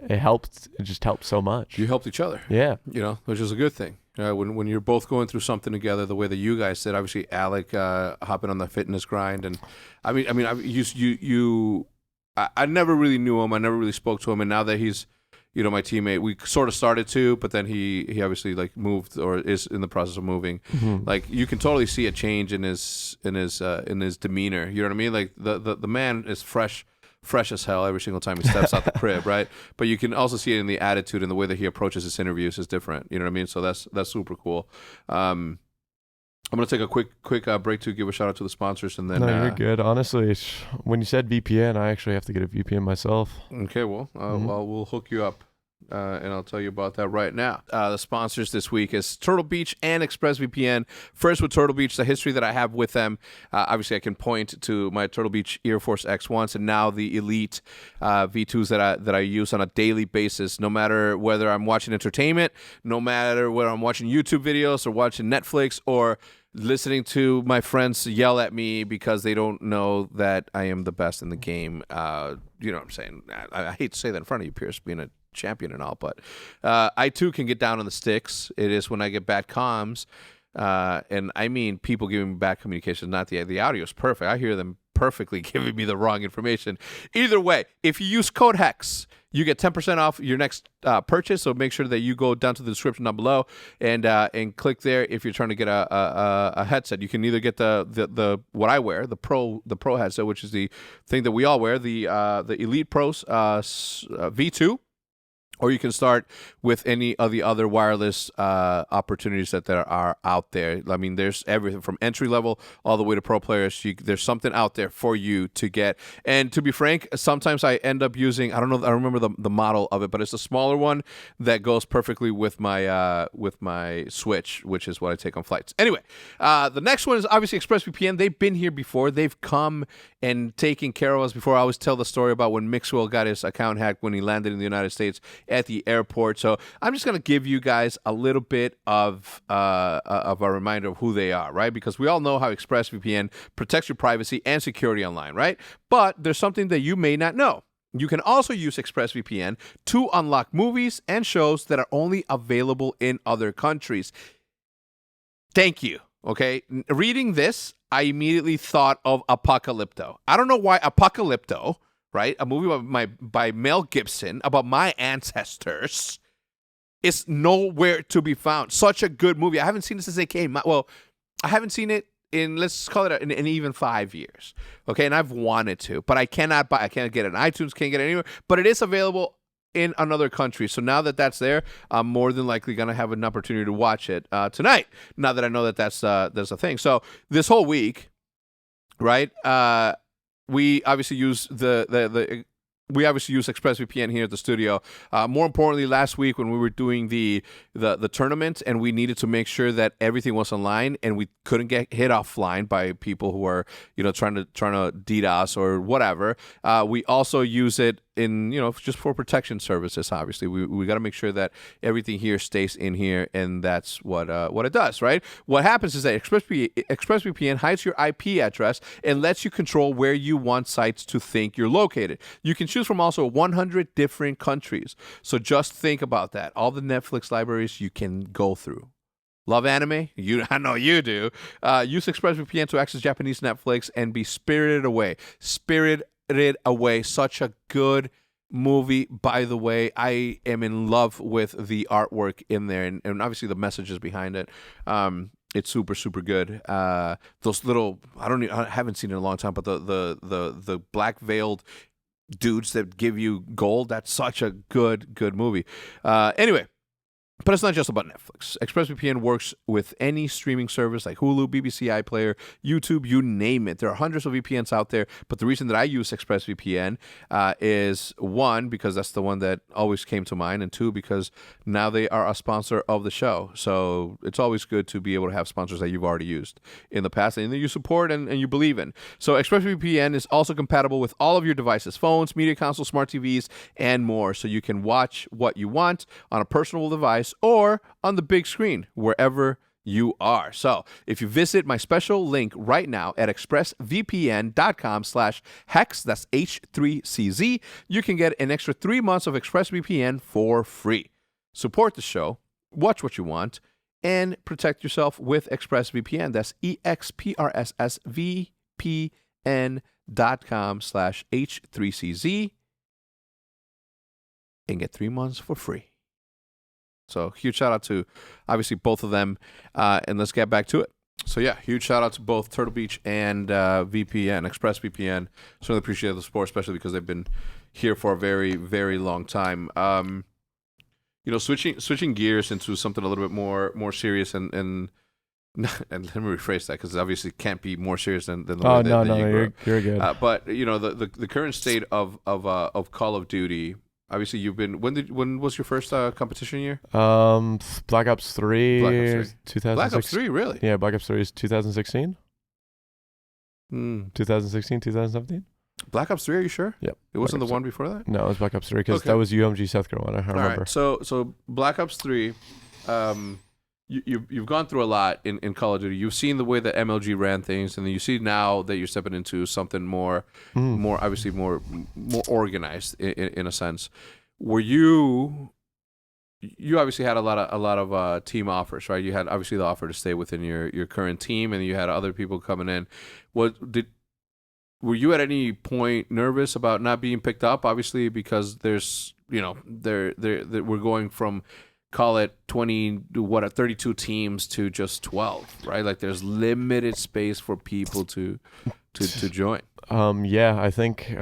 it just helped so much. You helped each other. Yeah. Which is a good thing. When you're both going through something together, the way that you guys did, obviously Alec hopping on the fitness grind, and I never really knew him. I never really spoke to him, and now that he's, my teammate, we sort of started to, but then he obviously like moved or is in the process of moving. Mm-hmm. Like, you can totally see a change in his demeanor. You know what I mean? Like the man is fresh as hell every single time he steps out the crib, right? But you can also see it in the attitude and the way that he approaches his interviews is different. You know what I mean? So that's super cool. I'm gonna take a quick break to give a shout out to the sponsors, and then No, you're good. Honestly, when you said VPN, I actually have to get a VPN myself. Okay, well, we'll hook you up. And I'll tell you about that right now. The sponsors this week is Turtle Beach and ExpressVPN. First with Turtle Beach, the history that I have with them. Obviously, I can point to my Turtle Beach Air Force X1s and now the Elite V2s that I use on a daily basis. No matter whether I'm watching entertainment, no matter whether I'm watching YouTube videos or watching Netflix or listening to my friends yell at me because they don't know that I am the best in the game. You know what I'm saying? I hate to say that in front of you, Pierce, being a champion and all, but I too can get down on the sticks. It is when I get bad comms, and I mean people giving me bad communication. Not the audio is perfect. I hear them perfectly giving me the wrong information. Either way, if you use code Hecz, you get 10% off your next purchase. So make sure that you go down to the description down below and click there if you're trying to get a headset. You can either get the what I wear, the pro headset, which is the thing that we all wear, the Elite Pros V2. Or you can start with any of the other wireless opportunities that there are out there. I mean, there's everything from entry level all the way to pro players. There's something out there for you to get. And to be frank, sometimes I end up using, I don't remember the model of it, but it's a smaller one that goes perfectly with my Switch, which is what I take on flights. Anyway, the next one is obviously ExpressVPN. They've been here before. They've come and taken care of us before. I always tell the story about when Mixwell got his account hacked when he landed in the United States at the airport. So I'm just going to give you guys a little bit of a reminder of who they are, right? Because we all know how ExpressVPN protects your privacy and security online, right? But there's something that you may not know. You can also use ExpressVPN to unlock movies and shows that are only available in other countries. Thank you. Okay, reading this, I immediately thought of Apocalypto. I don't know why Apocalypto, right? A movie by Mel Gibson about my ancestors is nowhere to be found. Such a good movie. I haven't seen it since it came out. Well, I haven't seen it in, let's call it in even 5 years. Okay, and I've wanted to, but I can't get it on iTunes, can't get it anywhere, but it is available in another country. So now that that's there, I'm more than likely going to have an opportunity to watch it tonight, now that I know that that's a thing. So this whole week, right, we obviously use we obviously use ExpressVPN here at the studio. More importantly, last week when we were doing the tournament and we needed to make sure that everything was online and we couldn't get hit offline by people who are trying to DDoS or whatever, we also use it in just for protection services. Obviously, we got to make sure that everything here stays in here, and that's what it does, right? What happens is that ExpressVPN hides your IP address and lets you control where you want sites to think you're located. You can choose from also 100 different countries. So just think about that. All the Netflix libraries you can go through. Love anime? I know you do. Use ExpressVPN to access Japanese Netflix and be spirited away. Spirited away. Such a good movie, by the way. I am in love with the artwork in there and obviously the messages behind it. It's super, super good. Those little, I haven't seen it in a long time, but the black veiled dudes that give you gold, that's such a good movie. Anyway, But it's not just about Netflix. ExpressVPN works with any streaming service like Hulu, BBC iPlayer, YouTube, you name it. There are hundreds of VPNs out there, but the reason that I use ExpressVPN is, one, because that's the one that always came to mind, and two, because now they are a sponsor of the show. So it's always good to be able to have sponsors that you've already used in the past and that you support and you believe in. So ExpressVPN is also compatible with all of your devices, phones, media consoles, smart TVs, and more. So you can watch what you want on a personal device or on the big screen, wherever you are. So if you visit my special link right now at expressvpn.com/Hecz, that's H3CZ, you can get an extra 3 months of ExpressVPN for free. Support the show, watch what you want, and protect yourself with ExpressVPN. That's expressvpn.com/H3CZ and get 3 months for free. So huge shout out to obviously both of them, and let's get back to it. So yeah, huge shout out to both Turtle Beach and ExpressVPN. Certainly appreciate the support, especially because they've been here for a very, very long time. Switching gears into something a little bit more serious and let me rephrase that because it obviously can't be more serious than the way that you're good. But the current state of Call of Duty. Obviously, you've been. When was your first competition year? Black Ops 3. Black Ops 3. 2006. Black Ops 3, really? Yeah, Black Ops 3 is 2016. 2016, 2017. Black Ops 3, are you sure? Yep. It wasn't the one before that? No, it was Black Ops 3 because that was UMG South Carolina. I remember. All right. So Black Ops 3, you've gone through a lot in Call of Duty. You've seen the way that MLG ran things, and then you see now that you're stepping into something more obviously more organized in a sense. Were you obviously had a lot of team offers, right? You had obviously the offer to stay within your current team, and you had other people coming in. Were you at any point nervous about not being picked up? Obviously, because there's we're going from, call it 32 teams to just 12, right? Like there's limited space for people to join. Yeah, I think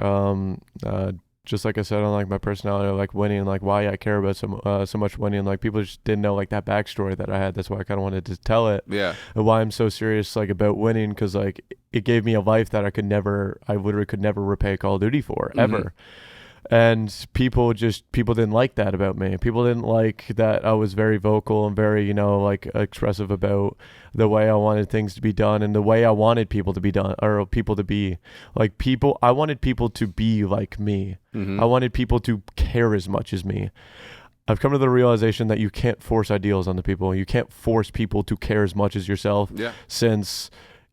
just like I said on like my personality, like winning, like why I care about so much winning, like people just didn't know like that backstory that I had. That's why I kind of wanted to tell it. Yeah. And why I'm so serious like about winning, because like it gave me a life that I literally could never repay Call of Duty for ever. And people didn't like that about me. People didn't like that I was very vocal and very, like expressive about the way I wanted things to be done and the way I wanted people to be done, or people to be like people. I wanted people to be like me. I wanted people to care as much as me. I've come to the realization that you can't force ideals on the people. You can't force people to care as much as yourself. Yeah. Since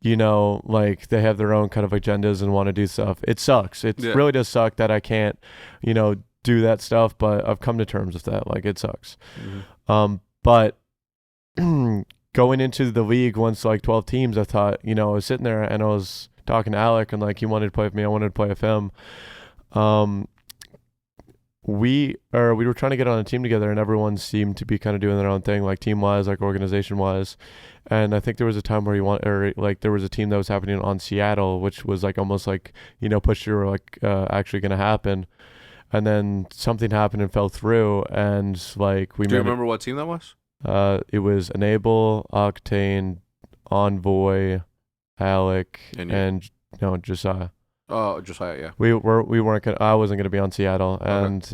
like they have their own kind of agendas and want to do stuff. It sucks. It really does suck that I can't, do that stuff, but I've come to terms with that. Like it sucks. But going into the league once like 12 teams, I thought, I was sitting there and I was talking to Alec and like he wanted to play with me. I wanted to play with him. We were trying to get on a team together and everyone seemed to be kind of doing their own thing, like team wise, like organization wise. And I think there was a time where there was a team that was happening on Seattle, which was like almost like, pushed through, like actually going to happen. And then something happened and fell through. And like Do you remember what team that was? It was Enable, Octane, Envoy, Alec, and Josiah. Oh, Josiah, yeah. I wasn't gonna be on Seattle, and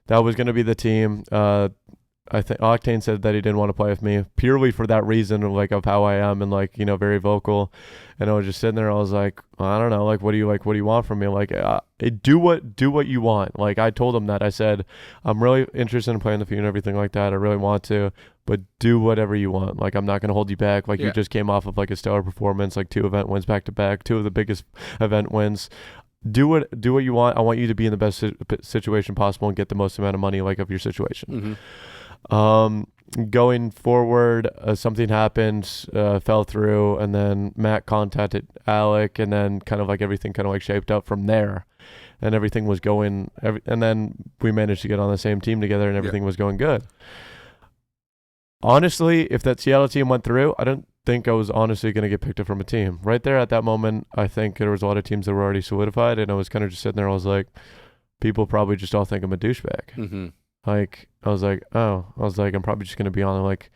that was gonna be the team. I think Octane said that he didn't want to play with me purely for that reason of like of how I am and like very vocal. And I was just sitting there. I was like, I don't know, like what do you want from me? Like do what you want. Like I told him that. I said I'm really interested in playing the feud and everything like that. I really want to, but do whatever you want. Like I'm not gonna hold you back. Like you just came off of like a stellar performance, like 2 event wins back to back, 2 of the biggest event wins. Do what you want. I want you to be in the best situation possible and get the most amount of money like of your situation. Going forward, something happened, fell through, and then Matt contacted Alec, and then kind of like everything kind of like shaped up from there, and everything was going, and then we managed to get on the same team together, and everything was going good. Honestly, if that Seattle team went through, I don't think I was honestly going to get picked up from a team. Right there at that moment, I think there was a lot of teams that were already solidified, and I was kind of just sitting there, I was like, people probably just all think I'm a douchebag. like I was like, I'm probably just gonna be on like,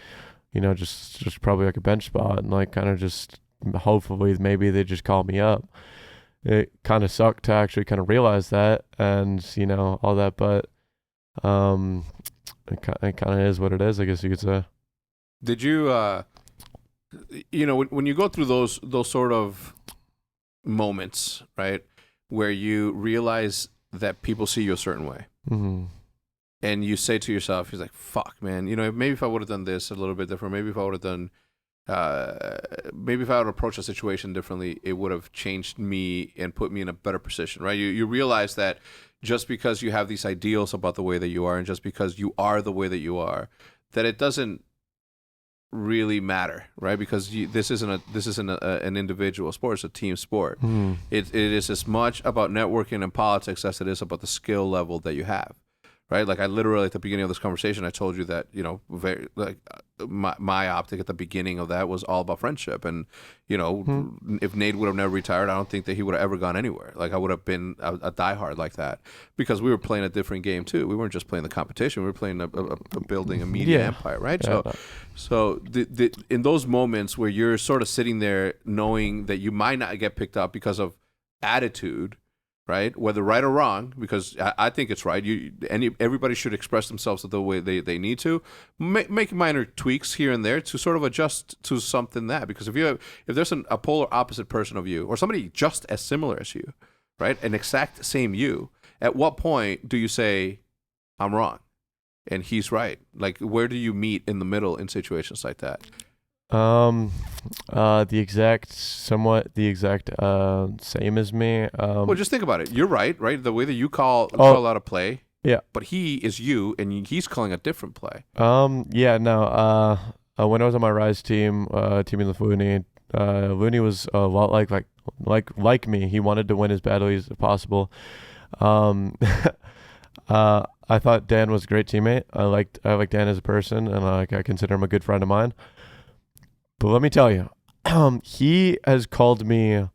just probably like a bench spot and like kind of just hopefully maybe they just call me up. It kind of sucked to actually kind of realize that and all that, but it kind of is what it is, I guess you could say. Did you when you go through those sort of moments, right, where you realize that people see you a certain way, Mm-hmm. and you say to yourself, "He's like, fuck, man. Maybe if I would have done this a little bit different, maybe if I would have done, maybe if I would approach a situation differently, it would have changed me and put me in a better position." Right? You realize that just because you have these ideals about the way that you are, and just because you are the way that you are, that it doesn't really matter, right? Because this isn't an individual sport; it's a team sport. Mm-hmm. It is as much about networking and politics as it is about the skill level that you have, right? Like I literally at the beginning of this conversation, I told you that very like my optic at the beginning of that was all about friendship, and if Nate would have never retired, I don't think that he would have ever gone anywhere. Like I would have been a diehard like that because we were playing a different game too. We weren't just playing the competition; we were playing a building a media empire, right? Yeah. So in those moments where you're sort of sitting there knowing that you might not get picked up because of attitude, right? Whether right or wrong, because I think it's right. Everybody should express themselves the way they need to. Make minor tweaks here and there to sort of adjust to something because if there's a polar opposite person of you or somebody just as similar as you, right? An exact same you, at what point do you say, I'm wrong and he's right? Like, where do you meet in the middle in situations like that? The exact same as me. Well, just think about it. You're right? The way that you call out a play. Yeah. But he is you, and he's calling a different play. Yeah, no. When I was on my Rise team, teaming with Looney, Looney was a lot like me. He wanted to win as badly as possible. I thought Dan was a great teammate. I like Dan as a person, and I consider him a good friend of mine. But let me tell you, he has called me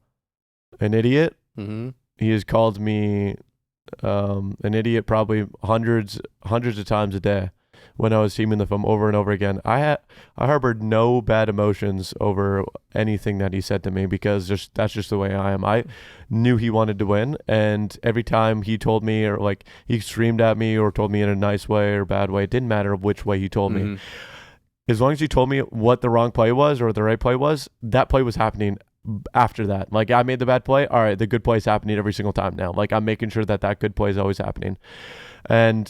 an idiot. Mm-hmm. He has called me an idiot probably hundreds of times a day when I was teaming with him over and over again. I harbored no bad emotions over anything that he said to me because that's just the way I am. I knew he wanted to win, and every time he told me or like he screamed at me or told me in a nice way or bad way, it didn't matter which way he told me. As long as he told me what the wrong play was or the right play was, that play was happening after that. Like I made the bad play, all right, the good play is happening every single time now. Like I'm making sure that good play is always happening. And,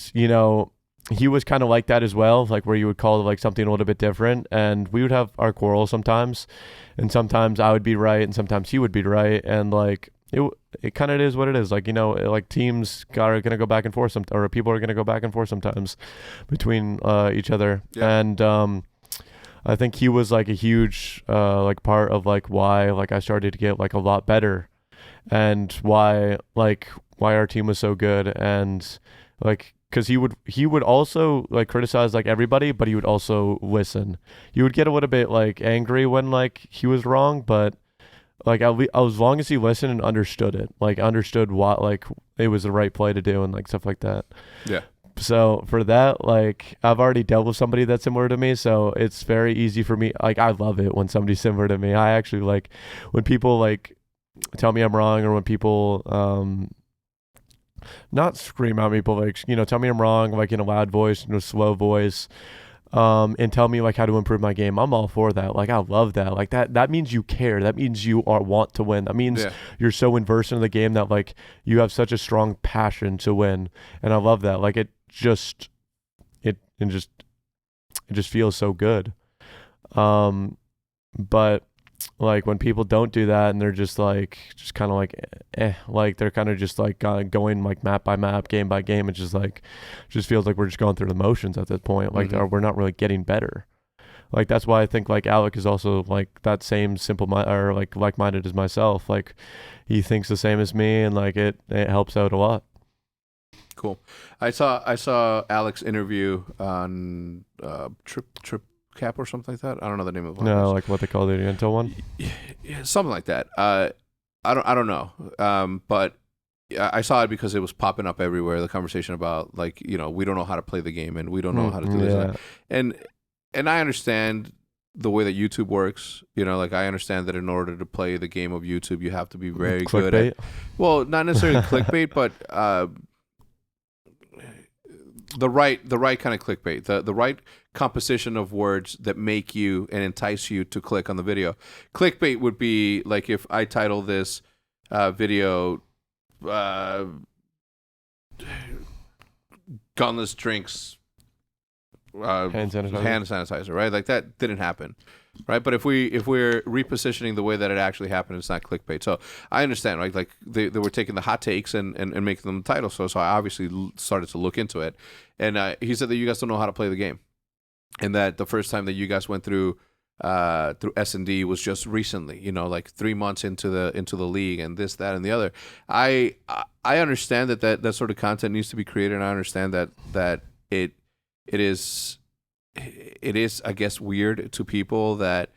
he was kind of like that as well, like where you would call like something a little bit different. And we would have our quarrels sometimes. And sometimes I would be right and sometimes he would be right. And like it kind of is what it is. Like, like teams are going to go back and forth or people are going to go back and forth sometimes between each other. Yeah. And I think he was like a huge like part of like why like I started to get like a lot better and why our team was so good. And like because he would also like criticize like everybody, but he would also listen. He would get a little bit like angry when like he was wrong, but like as long as he listened and understood what like it was the right play to do and like stuff like that. Yeah. So for that, like I've already dealt with somebody that's similar to me, so it's very easy for me. Like I love it when somebody's similar to me. I actually like when people like tell me I'm wrong or when people not scream at me, but like tell me I'm wrong, like in a loud voice, in a slow voice, and tell me like how to improve my game. I'm all for that. Like I love that. Like that means you care. That means you want to win. That means you're so inversed in the game that like you have such a strong passion to win. And I love that. Like it just feels so good. But like when people don't do that and they're just kind of like like they're kind of just like going like map by map, game by game, it just feels like we're just going through the motions at that point. Like we're not really getting better. Like that's why I think like Alec is also like that same simple or like-minded as myself. Like he thinks the same as me, and like it helps out a lot. Cool. I saw Alec's interview on Trip Cap or something like that. I don't know the name of it. No, like what they call the Intel one. Yeah, something like that. I don't know. But I saw it because it was popping up everywhere. The conversation about like, we don't know how to play the game and we don't know how to do this. Yeah. And I understand the way that YouTube works. Like I understand that in order to play the game of YouTube, you have to be very good at, well, not necessarily clickbait, but the right kind of clickbait, the right composition of words that make you and entice you to click on the video. Clickbait would be like if I title this video Gunless drinks hand sanitizer, right? Like that didn't happen, right? But if we're repositioning the way that it actually happened, it's not clickbait. So I understand, right? Like they were taking the hot takes and making them the title. So I obviously started to look into it, and he said that you guys don't know how to play the game, and that the first time that you guys went through S&D was just recently, like 3 months into the league and this, that, and the other. I understand that sort of content needs to be created, and I understand that it is, I guess, weird to people that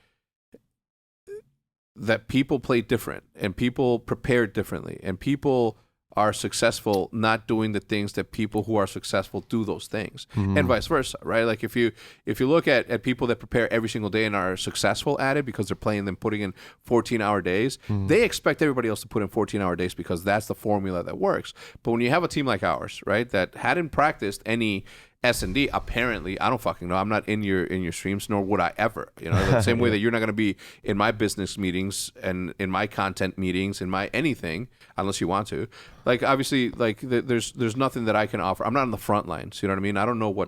people play different and people prepare differently and people are successful not doing the things that people who are successful do those things, and vice versa, right? Like if you look at people that prepare every single day and are successful at it because they're playing them putting in 14-hour days, they expect everybody else to put in 14-hour days because that's the formula that works. But when you have a team like ours, right, that hadn't practiced any S&D, apparently, I don't fucking know. I'm not in your streams, nor would I ever. The same way that you're not going to be in my business meetings and in my content meetings, in my anything, unless you want to. Like obviously, like there's nothing that I can offer. I'm not on the front lines. You know what I mean? I don't know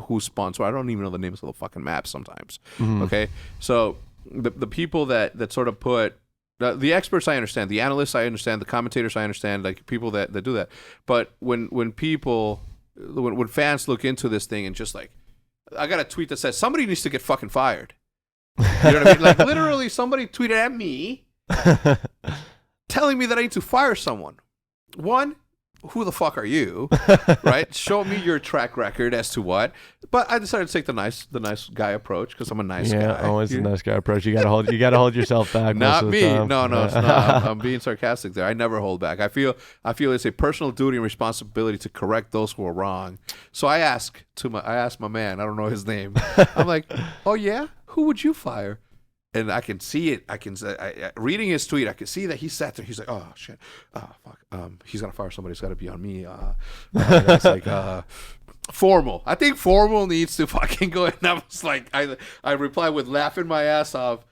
who's sponsored. I don't even know the names of the fucking maps sometimes. Okay, so the people that sort of put. The experts I understand, the analysts I understand, the commentators I understand, like people that do that. But when fans look into this thing and just like, I got a tweet that says somebody needs to get fucking fired. You know what I mean? Like literally somebody tweeted at me telling me that I need to fire someone. One, who the fuck are you? Right? Show me your track record as to what. But I decided to take the nice guy approach because I'm a nice guy. Yeah, always the nice guy approach. You gotta hold yourself back. Not most me. of the time. No, it's not. I'm being sarcastic there. I never hold back. I feel it's a personal duty and responsibility to correct those who are wrong. So I asked my man. I don't know his name. I'm like, oh yeah, who would you fire? And I can see it. Reading his tweet, I can see that he sat there. He's like, "Oh shit, fuck. He's gonna fire somebody. It's gotta be on me." That's like formal. I think formal needs to fucking go. And I was like, I replied with laughing my ass off,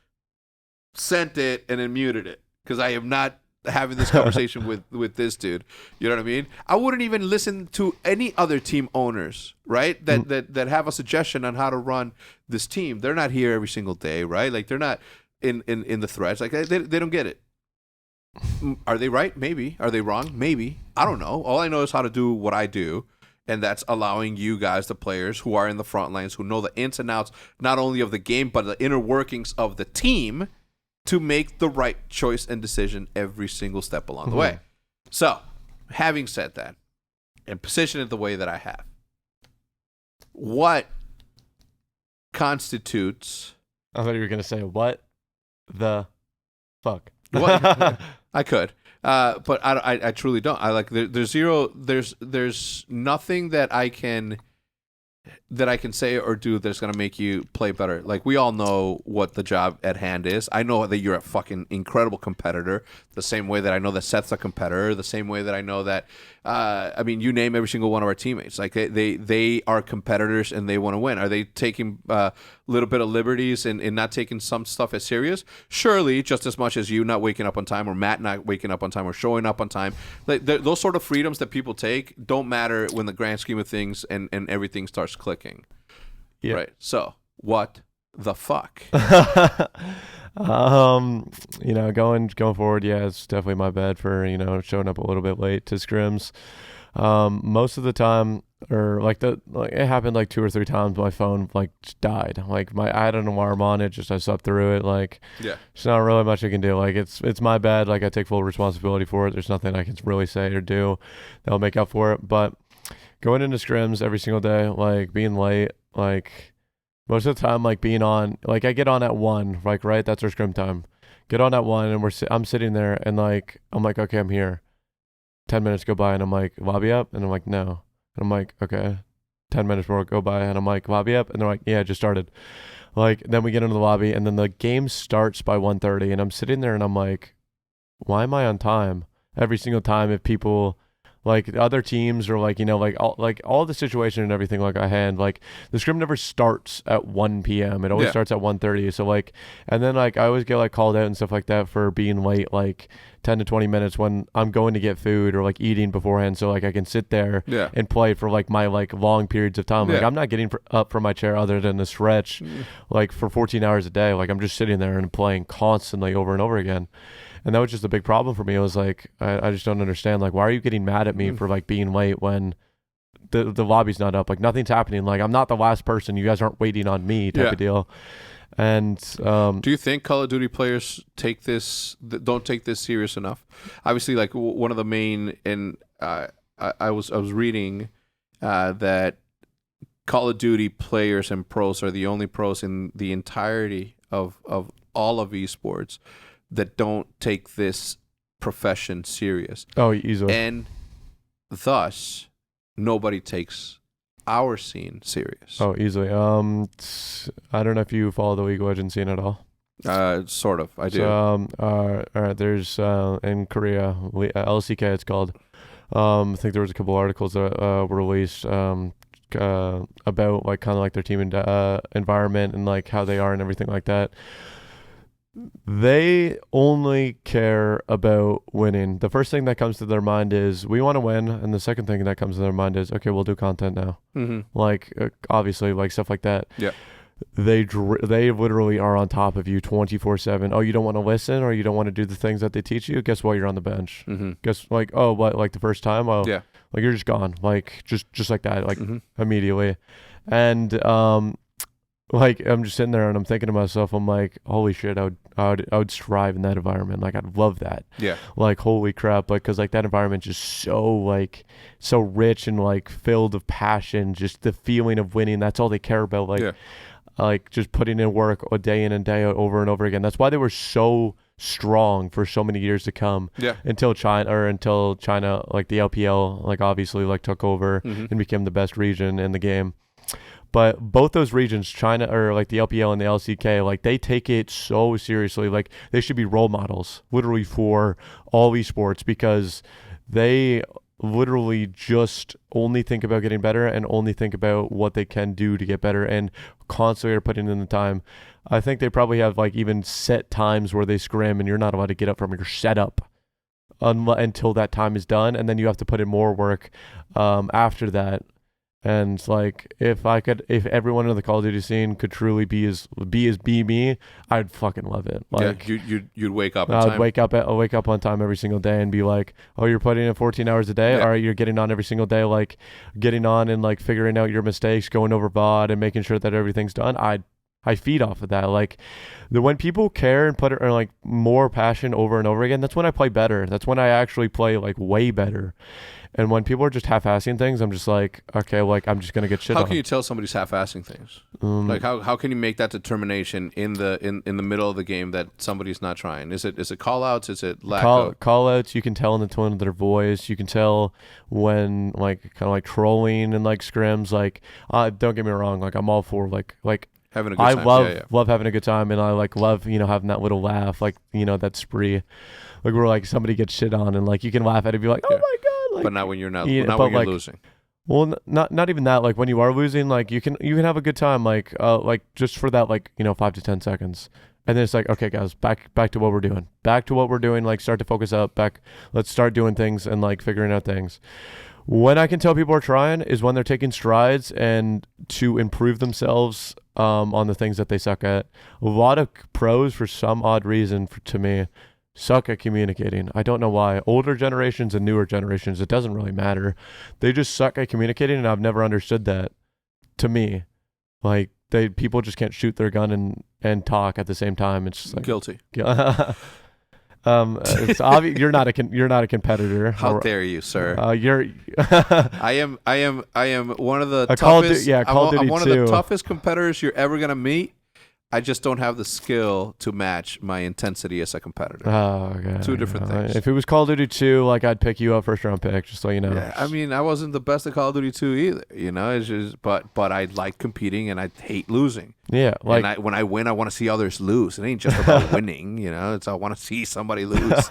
sent it, and then muted it because I am not having this conversation with this dude. You know what I mean? I wouldn't even listen to any other team owners, right? That have a suggestion on how to run this team. They're not here every single day, right? Like they're not in the threads. Like they don't get it. Are they right? Maybe. Are they wrong? Maybe. I don't know. All I know is how to do what I do. And that's allowing you guys, the players who are in the front lines, who know the ins and outs, not only of the game, but the inner workings of the team, to make the right choice and decision every single step along the way. So, having said that, and position it the way that I have, what constitutes... I thought you were going to say, what the fuck? What? I could. But I truly don't. I like there's nothing that I can say or do that's going to make you play better. Like, we all know what the job at hand is. I know that you're a fucking incredible competitor, the same way that I know that Seth's a competitor, the same way that I know that, I mean, you name every single one of our teammates. Like, they are competitors and they want to win. Are they taking a little bit of liberties and not taking some stuff as serious? Surely, just as much as you not waking up on time, or Matt not waking up on time, or showing up on time. Like, those sort of freedoms that people take don't matter when the grand scheme of things and everything starts clicking. Yeah. Right. So, what the fuck? Going forward, yeah, it's definitely my bad for, showing up a little bit late to scrims. Most of the time, or it happened like 2 or 3 times, my phone just died. Like, I had an alarm on it, just I slept through it. Like, yeah, there's not really much I can do. Like, it's my bad. Like, I take full responsibility for it. There's nothing I can really say or do that'll make up for it. But going into scrims every single day, like being late, like most of the time, like being on, like I get on at 1, like, right, that's our scrim time. Get on at 1, and I'm sitting there, and like I'm like, okay, I'm here. 10 minutes go by and I'm like, lobby up? And I'm like, no. And I'm like, okay. 10 minutes more go by and I'm like, lobby up? And they're like, yeah, it just started. Like, then we get into the lobby and then the game starts by 1:30 and I'm sitting there and I'm like, why am I on time? Every single time if people, like other teams or like, you know, like all the situation and everything like I hand, like the scrim never starts at 1 p.m. It always starts at 1:30. So like, and then like I always get like called out and stuff like that for being late, like 10 to 20 minutes when I'm going to get food or like eating beforehand. So like I can sit there and play for like my like long periods of time. Like I'm not getting up from my chair other than a stretch like for 14 hours a day. Like I'm just sitting there and playing constantly over and over again. And that was just a big problem for me. It was like, I just don't understand. Like, why are you getting mad at me for like being late when the lobby's not up? Like nothing's happening. Like I'm not the last person. You guys aren't waiting on me type of deal. And do you think Call of Duty players don't take this serious enough? Obviously, like one of the main, and I was reading that Call of Duty players and pros are the only pros in the entirety of all of esports that don't take this profession serious. Oh, easily. And thus, nobody takes our scene serious. Oh, easily. I don't know if you follow the League of Legends scene at all. Sort of. I do. So, all right, there's in Korea, LCK it's called. I think there was a couple articles that were released about like kind of like their team environment and like how they are and everything like that. They only care about winning. The first thing that comes to their mind is we want to win, and the second thing that comes to their mind is okay, we'll do content now. Like obviously, like stuff like that. Yeah. They literally are on top of you 24/7. Oh, you don't want to listen or you don't want to do the things that they teach you? Guess what? You're on the bench. Guess like, oh, what, like the first time? Oh, yeah. Like you're just gone. Like just like that, like immediately. And like I'm just sitting there and I'm thinking to myself, I'm like, holy shit, I would strive in that environment. Like I'd love that. Yeah. Like holy crap, like because like that environment's just so rich and like filled of passion, just the feeling of winning. That's all they care about. Like like just putting in work a day in and day out over and over again. That's why they were so strong for so many years to come. Yeah. Until China, like the LPL, like obviously like took over and became the best region in the game. But both those regions, China or like the LPL and the LCK, like they take it so seriously. Like they should be role models literally for all esports because they literally just only think about getting better and only think about what they can do to get better and constantly are putting in the time. I think they probably have like even set times where they scrim and you're not allowed to get up from your setup until that time is done. And then you have to put in more work after that. And like if everyone in the Call of Duty scene could truly be me, I'd fucking love it. Like you'd wake up on time. I'd wake up on time every single day and be like, oh, you're putting in 14 hours a day? All right, you're getting on every single day, like getting on and like figuring out your mistakes, going over VOD and making sure that everything's done. I feed off of that. Like when people care and put it or like more passion over and over again, that's when I play better. That's when I actually play like way better. And when people are just half-assing things, I'm just like, okay, like I'm just gonna get shit on. How can you tell somebody's half-assing things? Like how can you make that determination in the middle of the game that somebody's not trying? Is it call-outs? Is it lack of call-outs? You can tell in the tone of their voice. You can tell when like kind of like trolling and like scrims. Like don't get me wrong, like I'm all for like having a good time. Love having a good time, and I like love having that little laugh, like that spree, like where like somebody gets shit on and like you can laugh at it and be like, oh my god. Like, but not when you're not when you're losing. Well, not even that. Like when you are losing, like you can have a good time, like just for that 5 to 10 seconds, and then it's like, okay, guys, back to what we're doing. Like start to focus up. Let's start doing things and like figuring out things. When I can tell people are trying is when they're taking strides and to improve themselves on the things that they suck at. A lot of pros, for some odd reason, to me, suck at communicating. I don't know why. Older generations and newer generations, it doesn't really matter. They just suck at communicating, and I've never understood that. To me, like people just can't shoot their gun and talk at the same time. It's just like guilty. It's obvious you're not a competitor. How dare you, sir? You're. I am one of the toughest. Call of Duty I'm one of the toughest competitors you're ever gonna meet. I just don't have the skill to match my intensity as a competitor. Oh, okay. Two different things. If it was Call of Duty 2, like I'd pick you up first round pick, just so you know. Yeah, I mean, I wasn't the best at Call of Duty 2 either. It's just, but I like competing and I hate losing. Yeah, like and when I win, I want to see others lose. It ain't just about winning, It's I want to see somebody lose.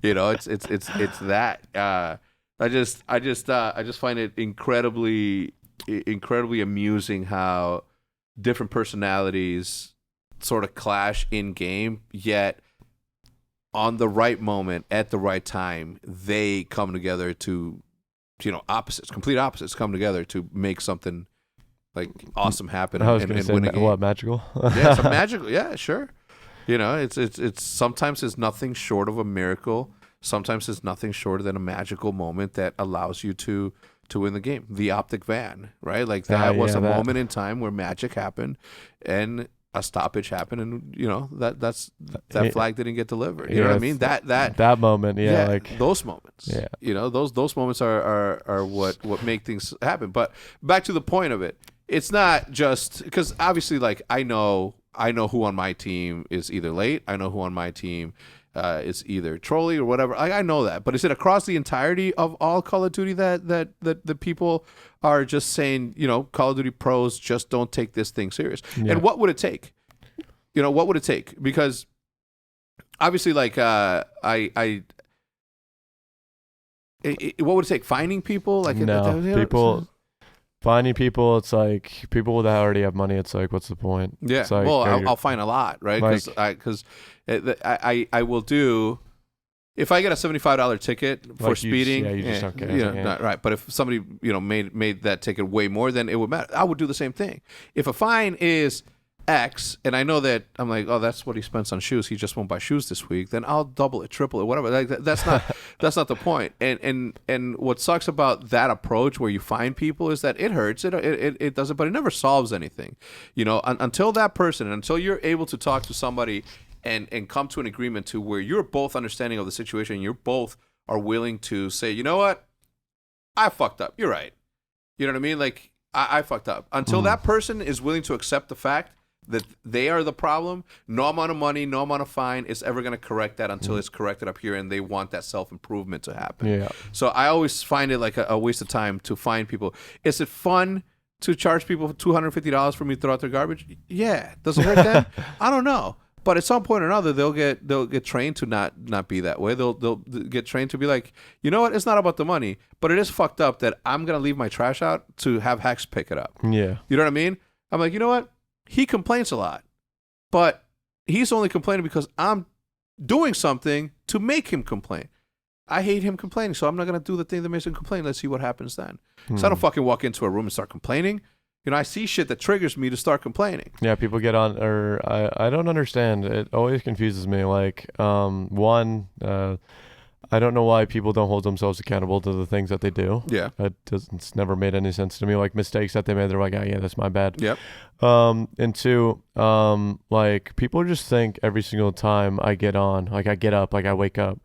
It's that. I just find it incredibly amusing how different personalities sort of clash in game, yet on the right moment at the right time they come together to complete opposites come together to make something like awesome happen and win a game. What, magical? Yeah, it's a magical. Yeah, sure. It's sometimes it's nothing short of a miracle. Sometimes it's nothing shorter than a magical moment that allows you to win the game. The optic van, right? Like that was a moment in time where magic happened and a stoppage happened, and that flag didn't get delivered. You know what I mean? That moment, like those moments. Yeah. Those moments are what make things happen. But back to the point of it, it's not just because obviously, like I know who on my team is either late. I know who on my team is either trolly or whatever. I know that, but is it across the entirety of all Call of Duty that the people are just saying, Call of Duty pros just don't take this thing serious? Yeah. And what would it take? What would it take? Because obviously, like what would it take? Finding people? Like finding people. It's like people that already have money. It's like, what's the point? Yeah. It's like, well, I'll find a lot, right? Because I will do. If I get a $75 ticket for speeding, you just don't care. Not right. But if somebody made that ticket way more, then it would matter. I would do the same thing. If a fine is X, and I know that I'm like, oh, that's what he spends on shoes. He just won't buy shoes this week. Then I'll double it, triple it, whatever. Like that's not the point. And what sucks about that approach where you find people is that it hurts. It doesn't, but it never solves anything. Until that person, until you're able to talk to somebody and come to an agreement to where you're both understanding of the situation, and you're both are willing to say, you know what, I fucked up. You're right. You know what I mean? Like I fucked up. Until that person is willing to accept the fact that they are the problem, no amount of money, no amount of fine is ever going to correct that until it's corrected up here, and they want that self-improvement to happen. Yeah. So I always find it like a waste of time to find people. Is it fun to charge people $250 for me to throw out their garbage? Yeah. Does it hurt them? I don't know. But at some point or another, they'll get trained to not be that way. They'll get trained to be like, you know what? It's not about the money, but it is fucked up that I'm going to leave my trash out to have Hecz pick it up. Yeah. You know what I mean? I'm like, you know what? He complains a lot, but he's only complaining because I'm doing something to make him complain. I hate him complaining, so I'm not going to do the thing that makes him complain. Let's see what happens then. So I don't fucking walk into a room and start complaining. I see shit that triggers me to start complaining. Yeah, people get on, or I don't understand. It always confuses me. Like, I don't know why people don't hold themselves accountable to the things that they do. Yeah. It's never made any sense to me. Like, mistakes that they made, they're like, oh, yeah, that's my bad. Yep. And two, like, people just think every single time I get on, like, I get up, like, I wake up,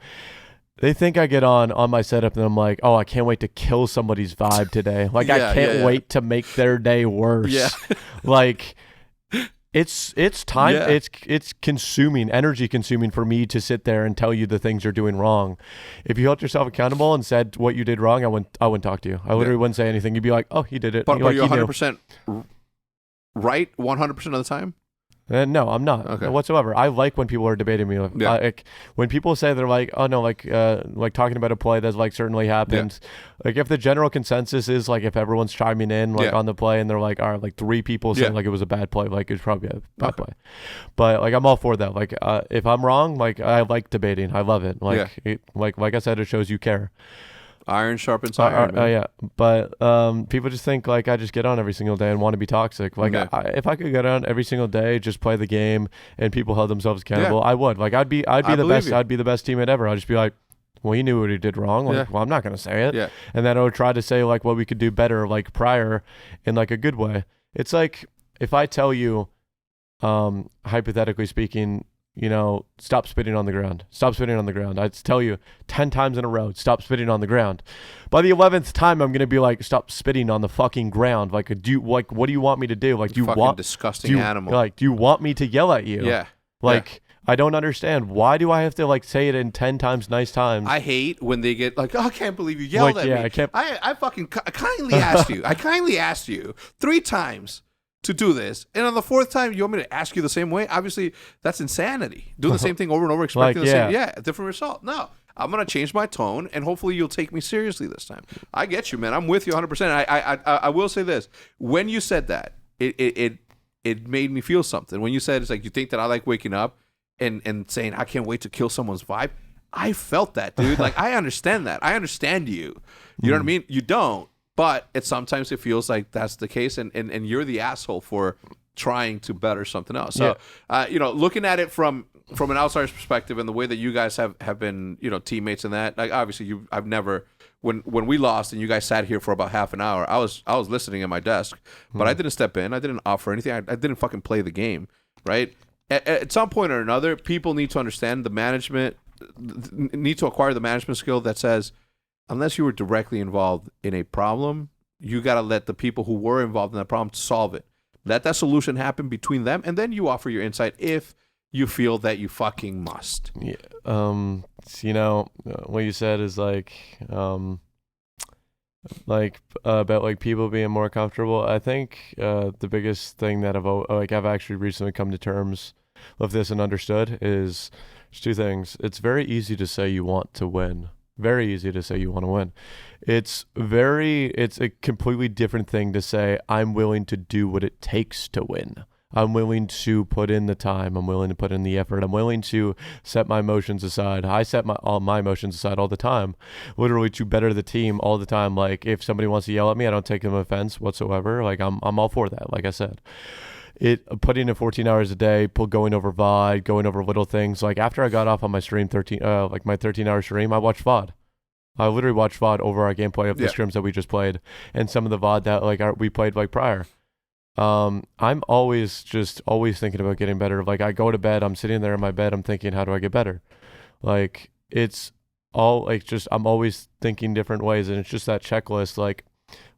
they think I get on my setup and I'm like, oh, I can't wait to kill somebody's vibe today. Like, I can't wait to make their day worse. Yeah. Like, it's time. Yeah. It's energy consuming for me to sit there and tell you the things you're doing wrong. If you held yourself accountable and said what you did wrong, I wouldn't talk to you. I literally wouldn't say anything. You'd be like, oh, he did it. But are you 100% right 100% of the time? No, I'm not whatsoever. I like when people are debating me. Like, when people say they're like, oh no, like talking about a play that's like certainly happened. Yeah. Like, if the general consensus is like, if everyone's chiming in like on the play and they're like, all right, like 3 people saying like it was a bad play, like it's probably a bad play. But like, I'm all for that. Like, if I'm wrong, like, I like debating. I love it. Like, like I said, it shows you care. Iron sharpens iron. Yeah, but people just think like I just get on every single day and want to be toxic. Like, if I could get on every single day, just play the game, and people held themselves accountable, I would. Like, I'd be the best. I'd be the best teammate ever. I'd just be like, well, he knew what he did wrong. Like, well, I'm not gonna say it. Yeah. And then I would try to say like what we could do better, like prior, in like a good way. It's like if I tell you, hypothetically speaking, stop spitting on the ground. Stop spitting on the ground. I'd tell you 10 times in a row, stop spitting on the ground. By the 11th time, I'm going to be like, stop spitting on the fucking ground. Like, what do you want me to do? Like, do you fucking want disgusting animal? Like, do you want me to yell at you? Yeah. Like, I don't understand. Why do I have to like say it in 10 times nice times? I hate when they get like, oh, I can't believe you yelled at me. I can't. I fucking kindly asked you. I kindly asked you 3 times to do this, and on the 4th time, you want me to ask you the same way? Obviously, that's insanity. Doing the same thing over and over, expecting a different result. No, I'm gonna change my tone, and hopefully, you'll take me seriously this time. I get you, man. I'm with you 100%. I will say this: when you said that, it made me feel something. When you said it's like you think that I like waking up and saying I can't wait to kill someone's vibe. I felt that, dude. Like I understand that. I understand you. You know what I mean? You don't. But sometimes it feels like that's the case, and you're the asshole for trying to better something else. So, looking at it from an outsider's perspective and the way that you guys have been, teammates in that, like obviously I've never, when we lost and you guys sat here for about half an hour, I was listening at my desk, but I didn't step in. I didn't offer anything. I didn't fucking play the game, right? At some point or another, people need to understand the management, need to acquire the management skill that says, unless you were directly involved in a problem, you got to let the people who were involved in that problem solve it. Let that solution happen between them, and then you offer your insight if you feel that you fucking must. Yeah. What you said is like about like people being more comfortable. I think the biggest thing that I've actually recently come to terms with this and understood is 2 things. It's very easy to say you want to win. Very easy to say you want to win. It's a completely different thing to say I'm willing to do what it takes to win. I'm willing to put in the time. I'm willing to put in the effort. I'm willing to set my emotions aside. I set all my emotions aside all the time, literally to better the team all the time. Like if somebody wants to yell at me, I don't take them offense whatsoever. Like I'm all for that. Like I said, putting in 14 hours a day, going over VOD, going over little things. Like after I got off on my stream, my 13-hour stream, I watched VOD. I literally watched VOD over our gameplay of the scrims that we just played and some of the VOD that we played prior. I'm always thinking about getting better. Like I go to bed, I'm sitting there in my bed, I'm thinking, how do I get better? Like it's all like I'm always thinking different ways, and it's just that checklist like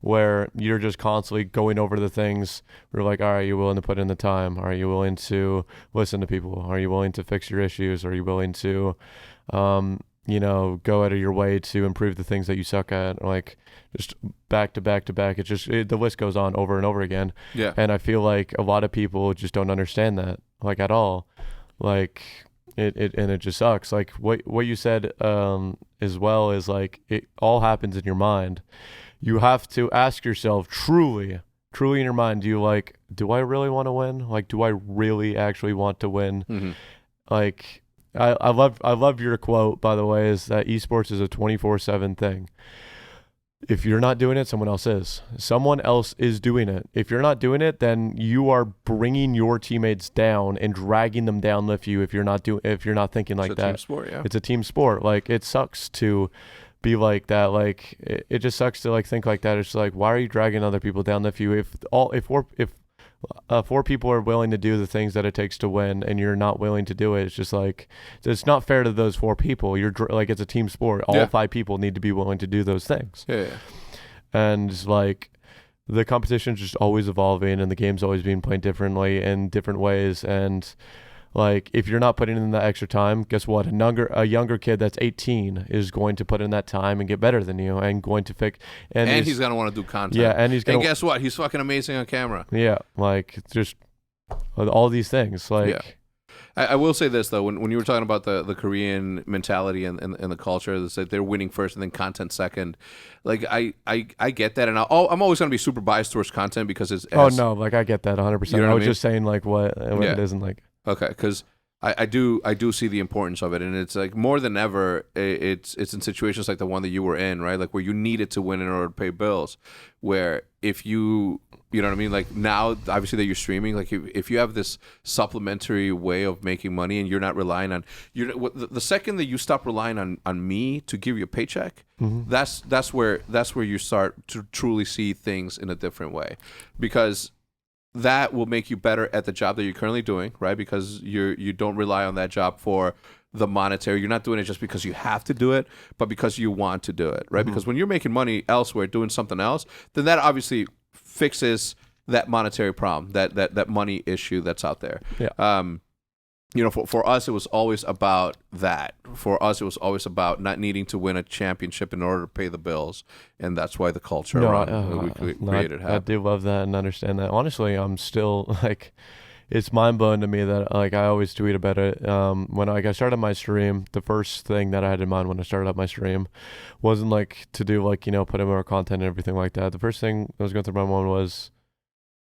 where you're just constantly going over the things. We're like, all right, are you willing to put in the time? Are you willing to listen to people? Are you willing to fix your issues? Are you willing to go out of your way to improve the things that you suck at? Like just back to back to back. The list goes on over and over again. Yeah. And I feel like a lot of people just don't understand that like at all. Like it just sucks. Like what you said as well is like it all happens in your mind. You have to ask yourself truly in your mind, do I really want to win? Like, do I really actually want to win? Mm-hmm. Like, I love your quote, by the way, is that esports is a 24/7 thing. If you're not doing it, someone else is. Someone else is doing it. If you're not doing it, then you are bringing your teammates down and dragging them down with you. If you're not thinking like that, it's a team sport. Yeah, it's a team sport. Like it sucks to be like that. Like it just sucks to like think like that. It's like, why are you dragging other people down with you? If 4 people are willing to do the things that it takes to win and you're not willing to do it, it's just like it's not fair to those 4 people. You're like, it's a team sport. All 5 people need to be willing to do those things. Yeah. And like the competition's just always evolving and the game's always being played differently in different ways. And like if you're not putting in that extra time, guess what? A younger kid that's 18 is going to put in that time and get better than you and going to fix. And he's gonna want to do content. Yeah, and guess what? He's fucking amazing on camera. Yeah, like just all these things. Like, yeah. I will say this though, when you were talking about the Korean mentality and the culture, that they're winning first and then content second. Like I get that, and I'm always gonna be super biased towards content because it's. Like I get that 100%. You know I was just saying like what it isn't like. Okay, because I do see the importance of it, and it's like more than ever, it's in situations like the one that you were in, right? Like where you needed to win in order to pay bills. Where if you know what I mean, like now obviously that you're streaming, like if you have this supplementary way of making money and you're not relying on the second that you stop relying on me to give you a paycheck, that's where you start to truly see things in a different way, because that will make you better at the job that you're currently doing, right? Because you don't rely on that job for the monetary. You're not doing it just because you have to do it, but because you want to do it, right? Because when you're making money elsewhere doing something else, then that obviously fixes that monetary problem, that money issue that's out there. Yeah. For us, it was always about that. For us, it was always about not needing to win a championship in order to pay the bills, and that's why the culture we created happened. I do love that and understand that. Honestly, I'm still like, it's mind blowing to me that like I always tweet about it. When I started my stream, the first thing that I had in mind when I started up my stream wasn't like to do like put in more content and everything like that. The first thing that was going through my mind was,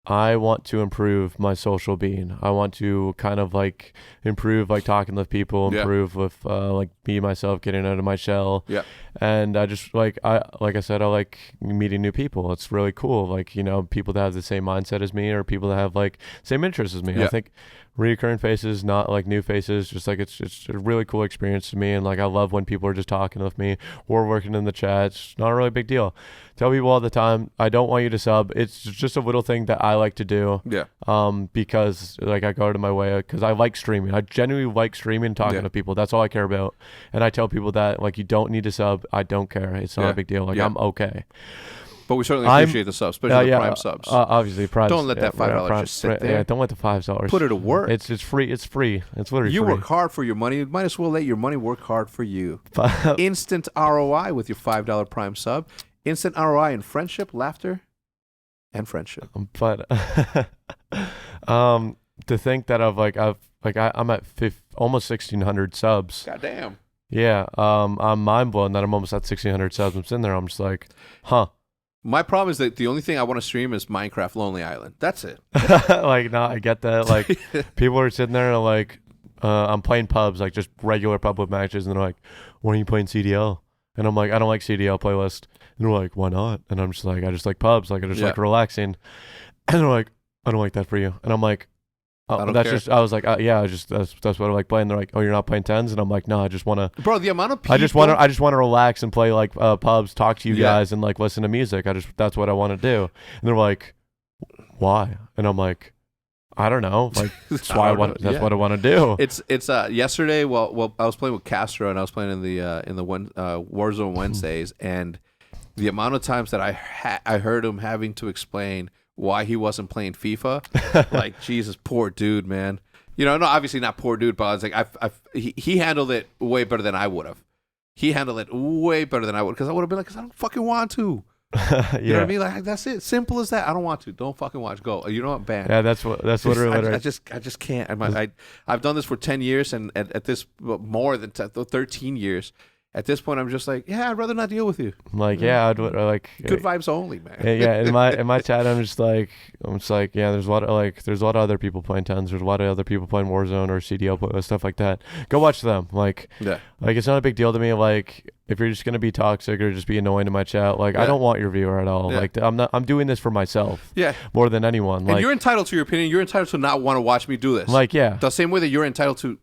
I want to improve my social being. I want to kind of like improve like talking with people, improve with like me myself getting out of my shell. Yeah. And I just like I said, I like meeting new people. It's really cool. Like, people that have the same mindset as me or people that have like same interests as me. Yeah. I think recurring faces, not like new faces, just like it's a really cool experience to me. And like I love when people are just talking with me or working in the chat. It's not a really big deal. Tell people all the time, I don't want you to sub. It's just a little thing that I like to do. Yeah. Because like I go out of my way because I like streaming. I genuinely like streaming and talking to people. That's all I care about. And I tell people that like you don't need to sub. I don't care. It's not a big deal. Like I'm okay. But we certainly appreciate the subs, especially the Prime subs. Obviously, Prime. Don't let that $5 just sit there. Yeah, don't let the $5. Put it to work. It's free. It's free. It's literally you free. work hard for your money. You might as well let your money work hard for you. Instant ROI with your $5 Prime sub. Instant ROI in friendship, laughter, and friendship. But to think that I'm at almost 1,600 subs. Goddamn. Yeah. I'm mind blown that I'm almost at 1,600 subs. I'm sitting there. I'm just like, huh. My problem is that the only thing I want to stream is Minecraft Lonely Island. That's it. Like, no, I get that. Like, people are sitting there and like, I'm playing pubs, like just regular public matches, and they're like, "When are you playing CDL?" And I'm like, "I don't like CDL playlist." And they're like, "Why not?" And I'm just like, "I just like pubs. Like, I just like relaxing." And they're like, "I don't like that for you." And I'm like, that's care. Just I was like, yeah, that's what I like playing. They're like, "Oh, you're not playing tens?" And I'm like, "No, I just want to." Bro, the amount of people. I just want to relax and play like pubs, talk to you guys, and like listen to music. That's what I want to do. And they're like, "Why?" And I'm like, I don't know. Like that's why I want. That's what I want to do. It's yesterday. Well, I was playing with Castro and I was playing in the Warzone Wednesdays, and the amount of times that I heard him having to explain why he wasn't playing FIFA, like Jesus, poor dude, man. No, obviously not poor dude, but I was like, he handled it way better than I would have. He handled it way better than I would, because I would have been like, because I don't fucking want to. You know what I mean? Like, that's it. Simple as that. I don't want to. Don't fucking watch. Go. You know what? Ban. Yeah, that's literally. I just can't. I've done this for 10 years, and at this more than 13 years. At this point, I'm just like, yeah, I'd rather not deal with you. Like, yeah, I'd like good vibes only, man. Yeah, in my chat, I'm just like, yeah, there's a lot of other people playing tens. There's a lot of other people playing Warzone or CDL stuff like that. Go watch them. Like, like it's not a big deal to me. Like, if you're just gonna be toxic or just be annoying in my chat, like I don't want your viewer at all. Like, I'm doing this for myself. Yeah. More than anyone. Like, and you're entitled to your opinion. You're entitled to not want to watch me do this. Like, yeah. The same way that you're entitled to.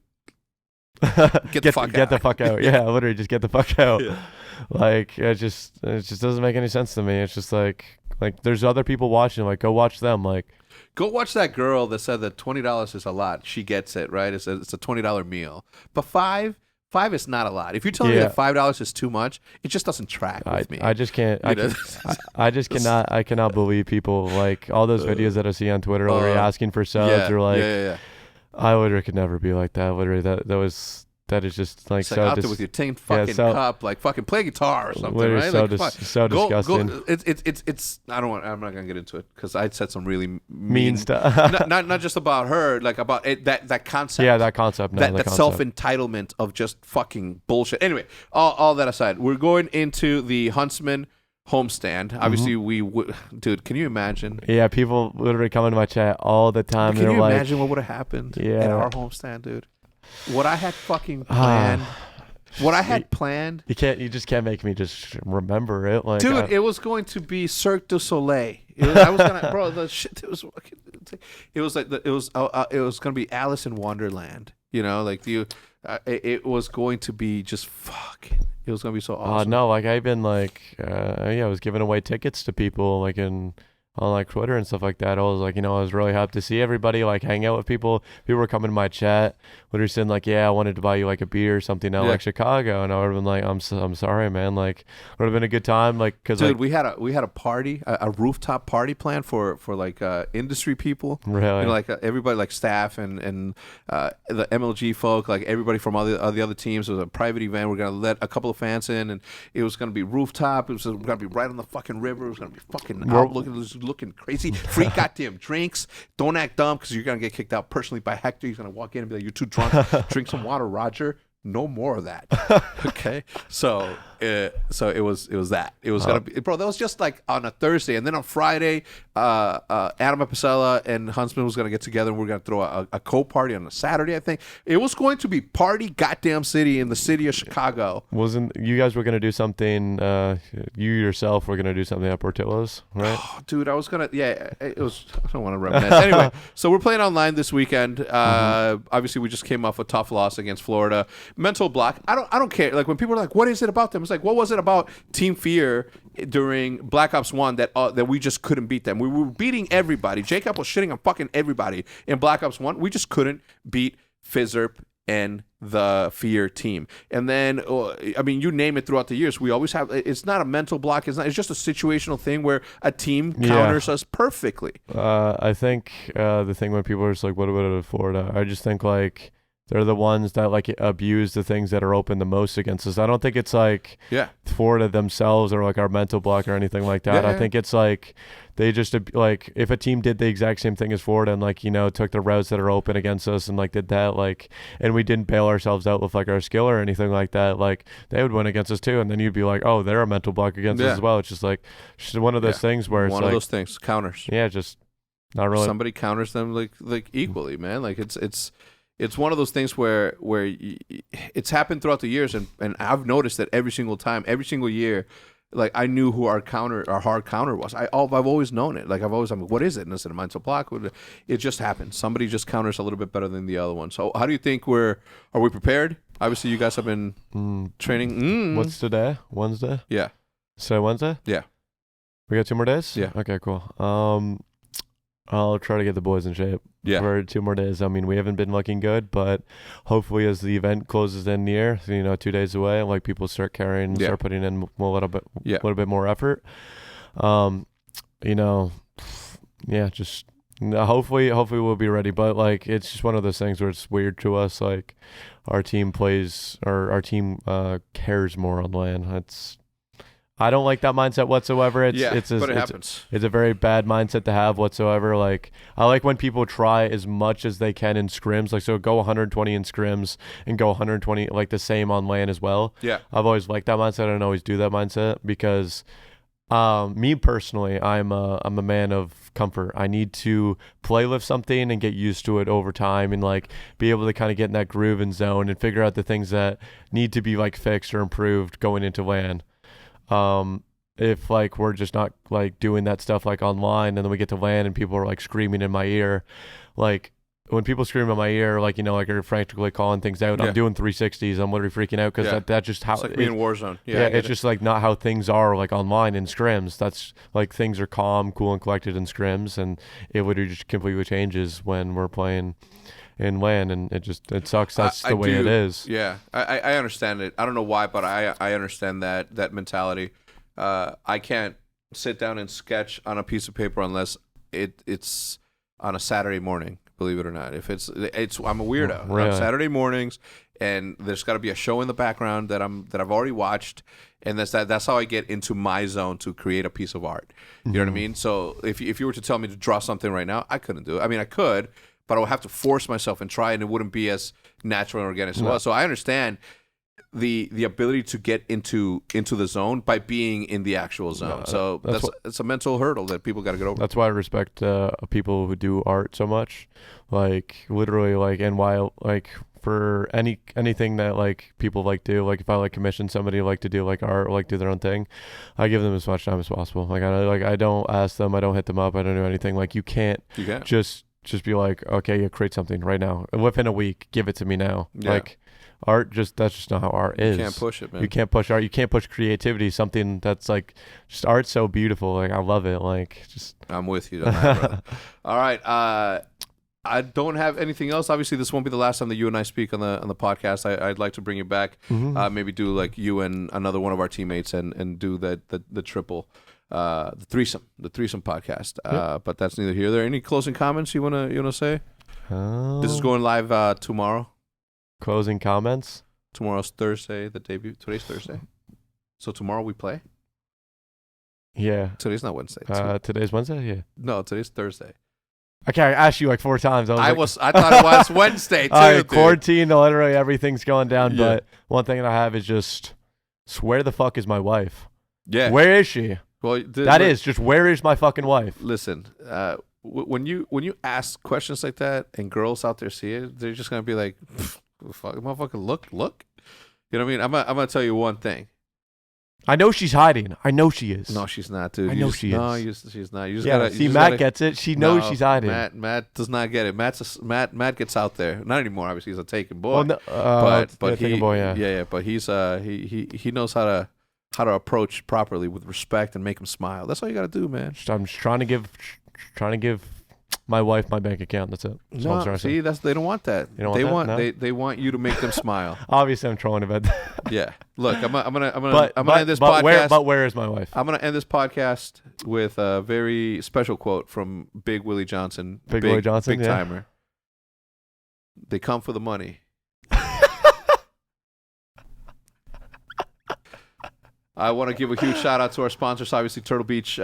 Get the fuck out. Yeah, literally just get the fuck out. Yeah. Like it just doesn't make any sense to me. It's just like there's other people watching. Like, go watch them. Like, go watch that girl that said that $20 is a lot. She gets it, right? It's a $20 meal, but five is not a lot. If you're telling me that $5 is too much, it just doesn't track with me. I just can't. I just cannot. I cannot believe people like all those videos that I see on Twitter where you're asking for subs or like. I literally could never be like that. Literally, that is just like so. Out there with your tin fucking cup, like fucking play guitar or something, right? So, like, so disgusting. It's. I'm not gonna get into it because I said some really mean stuff. not just about her, like about it, that concept. Yeah, that concept. That self entitlement of just fucking bullshit. Anyway, all that aside, we're going into the Huntsmen homestand. Obviously, dude, can you imagine? Yeah, people literally come into my chat all the time. Can you imagine what would have happened at our homestand, dude? What I had fucking planned. What I had planned. You just can't make me just remember it. Like, dude, it was going to be Cirque du Soleil. I was gonna, bro. The shit. It was gonna be Alice in Wonderland. Like it was going to be just fucking. It was gonna be so awesome. No, like I've been like, I was giving away tickets to people like in on like Twitter and stuff like that. I was like, I was really happy to see everybody, like hang out with people. People were coming to my chat, literally saying like, yeah, I wanted to buy you like a beer or something out like Chicago, and I would have been like, I'm sorry, man. Like, would have been a good time, like, cause dude, like, we had a party, a rooftop party planned for like industry people. really, Like everybody, like staff and the MLG folk, like everybody from all the other teams. It was a private event. We're gonna let a couple of fans in, and it was gonna be rooftop. It was gonna be right on the fucking river. It was gonna be fucking out looking crazy. Free goddamn drinks. Don't act dumb because you're gonna get kicked out personally by Hector. He's gonna walk in and be like, "You're too drunk. Drink some water, Roger." No more of that. Okay, so it was that. It was gonna be, bro. That was just like on a Thursday, and then on Friday, Adam Apicella and Huntsmen was gonna get together, and we're gonna throw a co-party on a Saturday. I think it was going to be party goddamn city in the city of Chicago. Wasn't you guys were gonna do something? You yourself were gonna do something at Portillo's, right? Oh, dude, I was gonna. Yeah, it was. I don't want to reminisce. Anyway, so we're playing online this weekend. Obviously, we just came off a tough loss against Florida. Mental block. I don't care. Like when people are like, "What is it about them?" It's like, what was it about Team Fear during Black Ops 1 that we just couldn't beat them? We were beating everybody. Jacob was shitting on fucking everybody in Black Ops 1. We just couldn't beat Fizzerp and the Fear team. And then, I mean, you name it throughout the years. We always have. It's not a mental block. It's just a situational thing where a team counters us perfectly. I think the thing when people are just like, "What about Florida?" I just think like, they're the ones that like abuse the things that are open the most against us. I don't think it's like Florida themselves or like our mental block or anything like that. I think it's like they just like if a team did the exact same thing as Florida and like took the routes that are open against us and like did that like and we didn't bail ourselves out with like our skill or anything like that, like they would win against us too. And then you'd be like, oh, they're a mental block against us as well. It's just like one of those things where it's one like, of those things counters. Yeah, just not really. Somebody counters them like equally, man. Like it's one of those things where it's happened throughout the years, and I've noticed that every single time, every single year, like I knew who our hard counter was. I've always known it. Like I'm like, what is it? And I said, a mental block. It just happens. Somebody just counters a little bit better than the other one. So how do you think are we prepared? Obviously, you guys have been training. What's today? Wednesday? Yeah. So Wednesday? Yeah. We got 2 more days? Yeah. Okay, cool. I'll try to get the boys in shape for 2 more days. I mean, we haven't been looking good, but hopefully as the event closes in near, 2 days away, like people start carrying, start putting in a little bit more effort. Just hopefully we'll be ready. But like, it's just one of those things where it's weird to us. Like our team cares more on LAN. I don't like that mindset whatsoever. But it happens. It's a very bad mindset to have whatsoever. Like I like when people try as much as they can in scrims. Like so, go 120 in scrims and go 120 like the same on LAN as well. Yeah, I've always liked that mindset. I don't always do that mindset because, me personally, I'm a man of comfort. I need to play with something and get used to it over time and like be able to kind of get in that groove and zone and figure out the things that need to be like fixed or improved going into LAN. If like we're just not like doing that stuff like online and then we get to LAN and people are like screaming in my ear, like when people scream in my ear, like like are frantically calling things out, I'm doing 360s. I'm literally freaking out because that's just how it's like being in Warzone. It's just like not how things are like online in scrims. That's like things are calm, cool, and collected in scrims, and it literally just completely changes when we're playing in LAN, and it sucks. That's the way it is. Yeah, I understand it. I don't know why, but I understand that mentality. I can't sit down and sketch on a piece of paper unless it's on a Saturday morning. Believe it or not, if it's I'm a weirdo. Really? On Saturday mornings, and there's got to be a show in the background that I've already watched, and that's how I get into my zone to create a piece of art. You know what I mean? So if you were to tell me to draw something right now, I couldn't do it. I mean, I could, but I would have to force myself and try, and it wouldn't be as natural and organic as well. So I understand the ability to get into the zone by being in the actual zone. So it's a mental hurdle that people got to get over. That's why I respect people who do art so much. Like literally, like, and while like for anything that like people like do, like if I like commission somebody like to do like art or like do their own thing, I give them as much time as possible. Like I don't ask them, I don't hit them up, I don't do anything. Like you can't just just be like, okay, you create something right now within a week, give it to me now. Yeah. Like art, that's just not how art is. You can't push it, man. You can't push art. You can't push creativity. Something that's like just art's so beautiful. Like I love it. Like just I'm with you on that, brother. All right. I don't have anything else. Obviously, this won't be the last time that you and I speak on the podcast. I'd like to bring you back. Maybe do like you and another one of our teammates and do the triple, the threesome podcast. But that's neither here nor there. Any closing comments you wanna say? This is going live tomorrow. Closing comments. Tomorrow's Thursday. The debut. Today's Thursday. So tomorrow we play. Yeah. Today's not Wednesday. Today's Wednesday. Yeah. No, today's Thursday. Okay, I asked you like 4 times. I thought it was Wednesday too. All right, dude. quarantine, literally everything's going down. Yeah. But one thing that I have is just, where the fuck is my wife? Yeah. Where is she? Well, Where is my fucking wife? Listen, when you ask questions like that and girls out there see it, they're just gonna be like, "Fuck, motherfucker, look." You know what I mean? I'm gonna tell you one thing. I know she's hiding. I know she is. No, she's not, dude. I know she is. No, she's not. You just Yeah, gotta see, Matt gets it. She knows she's hiding. Matt does not get it. Matt gets out there. Not anymore. Obviously, he's a taken boy. Well, no, but taken boy, yeah. Yeah. But he's he knows how to approach properly with respect and make him smile. That's all you gotta do, man. I'm just trying to give my wife my bank account. That's it. That's all I'm trying to say. See, they don't want that. They don't want that? They want you to make them smile. Obviously, I'm trolling about that. Yeah. Look, I'm gonna But end this podcast. Where is my wife? I'm gonna end this podcast with a very special quote from Big Willie Johnson. Big Willie Johnson, big yeah. timer. They come for the money. I want to give a huge shout out to our sponsors, obviously Turtle Beach.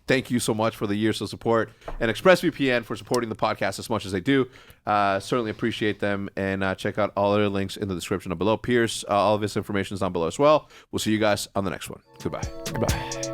Thank you so much for the years of support, and ExpressVPN for supporting the podcast as much as they do. Certainly appreciate them, and check out all their links in the description below. Pierce, all of his information is down below as well. We'll see you guys on the next one. Goodbye. Goodbye.